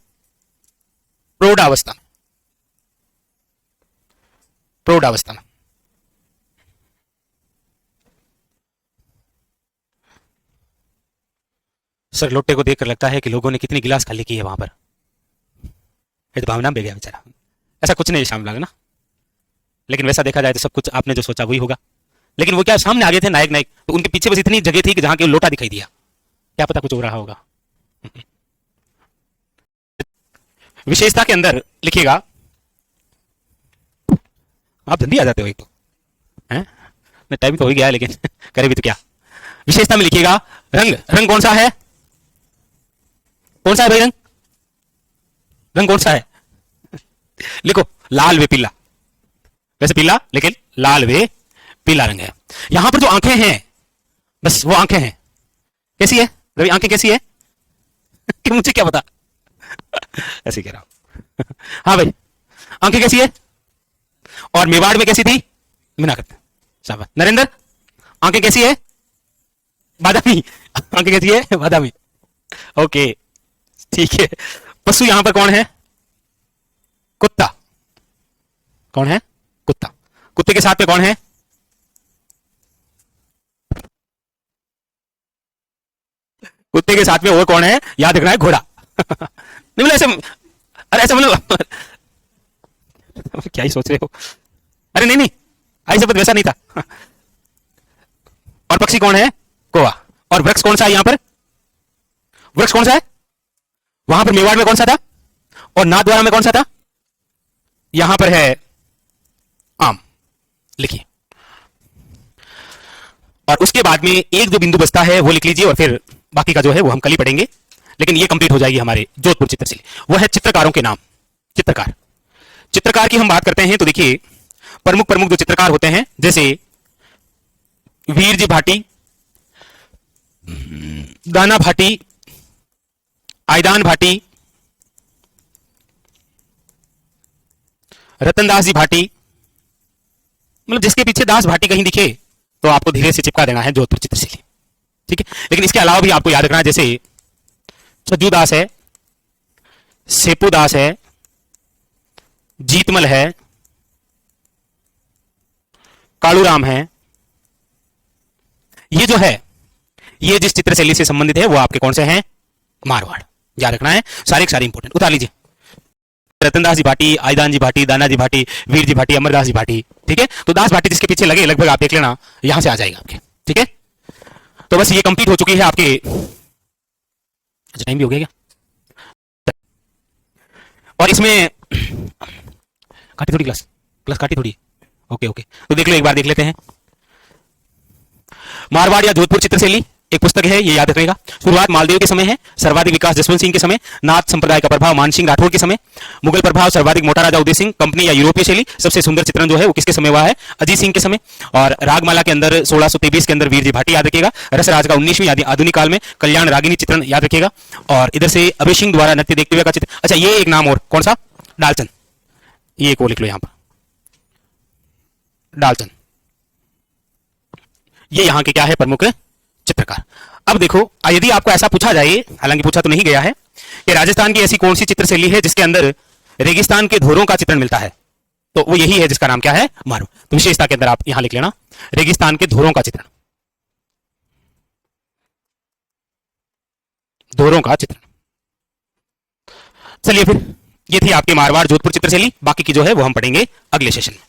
प्रौढ़ावस्था। प्रौढ़ावस्था। सर लोटे को देखकर लगता है कि लोगों ने कितनी गिलास खाली की है वहां पर। ये तो भावना बह गया बेचारा। ऐसा कुछ नहीं शाम ना, लेकिन वैसा देखा जाए तो सब कुछ आपने जो सोचा वही होगा। लेकिन वो क्या सामने आगे थे नायक नायक, तो उनके पीछे बस इतनी जगह थी कि जहां के लोटा दिखाई दिया। क्या पता कुछ हो रहा होगा। विशेषता के अंदर लिखिएगा, आप जल्दी आ जाते हो एक तो हैं, टाइम तो हो ही गया है लेकिन करे भी तो क्या। विशेषता में लिखिएगा रंग। रंग कौन सा है? कौन सा है भाई रंग? रंग कौन सा है? लिखो लाल वे पीला। वैसे पीला लेकिन लाल वे पीला रंग है। यहां पर जो आंखें हैं बस वो आंखें हैं। कैसी है रवि? आंखें कैसी है? कि मुझे क्या पता। ऐसे कह रहा हूं। हाँ भाई आंखें कैसी है? और मेवाड़ में कैसी थी? मीनाकत। शाबाश। नरेंद्र आंखें कैसी है? बादामी। आंखें कैसी है? बादामी। ओके ठीक है। पशु यहां पर कौन है? कुत्ता। कौन है? कुत्ता। कुत्ते के साथ में कौन है? कुत्ते के साथ में और कौन है? याद रखना है घोड़ा। नहीं मतलब ऐसे, अरे ऐसे मतलब क्या ही सोच रहे हो? अरे नहीं नहीं आई शब्द वैसा नहीं था। और पक्षी कौन है? कौवा। और वृक्ष कौन सा है यहां पर? वृक्ष कौन सा है? वहां पर मेवाड़ में कौन सा था? और नाथद्वारा में कौन सा था? यहां पर है आम। लिखिए। और उसके बाद में एक जो बिंदु बचता है वो लिख लीजिए, और फिर बाकी का जो है वो हम कल ही पढ़ेंगे, लेकिन ये कंप्लीट हो जाएगी हमारे जोधपुर चित्रशैली। वो है चित्रकारों के नाम। चित्रकार। चित्रकार की हम बात करते हैं तो देखिए प्रमुख प्रमुख जो चित्रकार होते हैं, जैसे वीर जी भाटी, दाना भाटी, आयदान भाटी, रतनदास जी भाटी, मतलब जिसके पीछे दास भाटी कहीं दिखे तो आपको धीरे से चिपका देना है जोधपुर चित्रशैली। ठीक है। लेकिन इसके अलावा भी आपको याद रखना है, जैसे छज्जू दास है, सेपू दास है, जीतमल है, कालूराम है। ये जो है ये जिस चित्रशैली से संबंधित है वो आपके कौन से हैं? मारवाड़। याद रखना है सारे के सारे इंपोर्टेंट। उतार लीजिए। रतनदास जी भाटी, आयदान जी भाटी, दाना जी भाटी, वीर जी भाटी, अमरदास जी भाटी। ठीक है। तो दास भाटी जिसके पीछे लगे लगभग आप देख लेना यहां से आ जाएगा आपके। ठीक है। तो बस ये कंप्लीट हो चुकी है आपके। अच्छा टाइम भी हो गया क्या? और इसमें काटी थोड़ी क्लास, क्लास काटी थोड़ी। ओके ओके तो देख लो, एक बार देख लेते हैं। मारवाड़ या जोधपुर चित्रशैली एक पुस्तक है, ये याद रखिएगा। शुरुआत मालदेव के समय है, सर्वाधिक विकास जसवंत सिंह के समय, नाथ संप्रदाय का प्रभाव मान सिंह राठौर के समय, मुगल प्रभाव सर्वाधिक मोटा राजा उदय सिंह, कंपनी या यूरोपीय शैली सबसे सुंदर चित्रण जो है वो किसके समय हुआ है? अजीत सिंह के समय। और रागमाला के अंदर 1623 के अंदर वीर जी भाटी याद रखिएगा। रसराज का 19वीं यानी आधुनिक काल में कल्याण रागिनी चित्रण याद रखिएगा। और इधर से अभय सिंह द्वारा नृत्य देखते हुए का चित्र। अच्छा ये एक नाम और कौन सा? डालचंद। ये एक और लिख लो यहां पर, डालचंद। ये यहां के क्या है? प्रमुख चित्रकार। अब देखो यदि आपको ऐसा पूछा जाए, हालांकि पूछा तो नहीं गया है, कि राजस्थान की ऐसी कौन सी चित्रशैली है जिसके अंदर रेगिस्तान के धोरों का चित्रण मिलता है, तो वो यही है जिसका नाम क्या है? मारू। तो विशेषता के अंदर आप यहां लिख लेना रेगिस्तान के धोरों का चित्रण। धोरों का चित्रण। चलिए फिर ये थी आपके मारवाड़ जोधपुर चित्रशैली। बाकी की जो है वो हम पढ़ेंगे अगले सेशन में।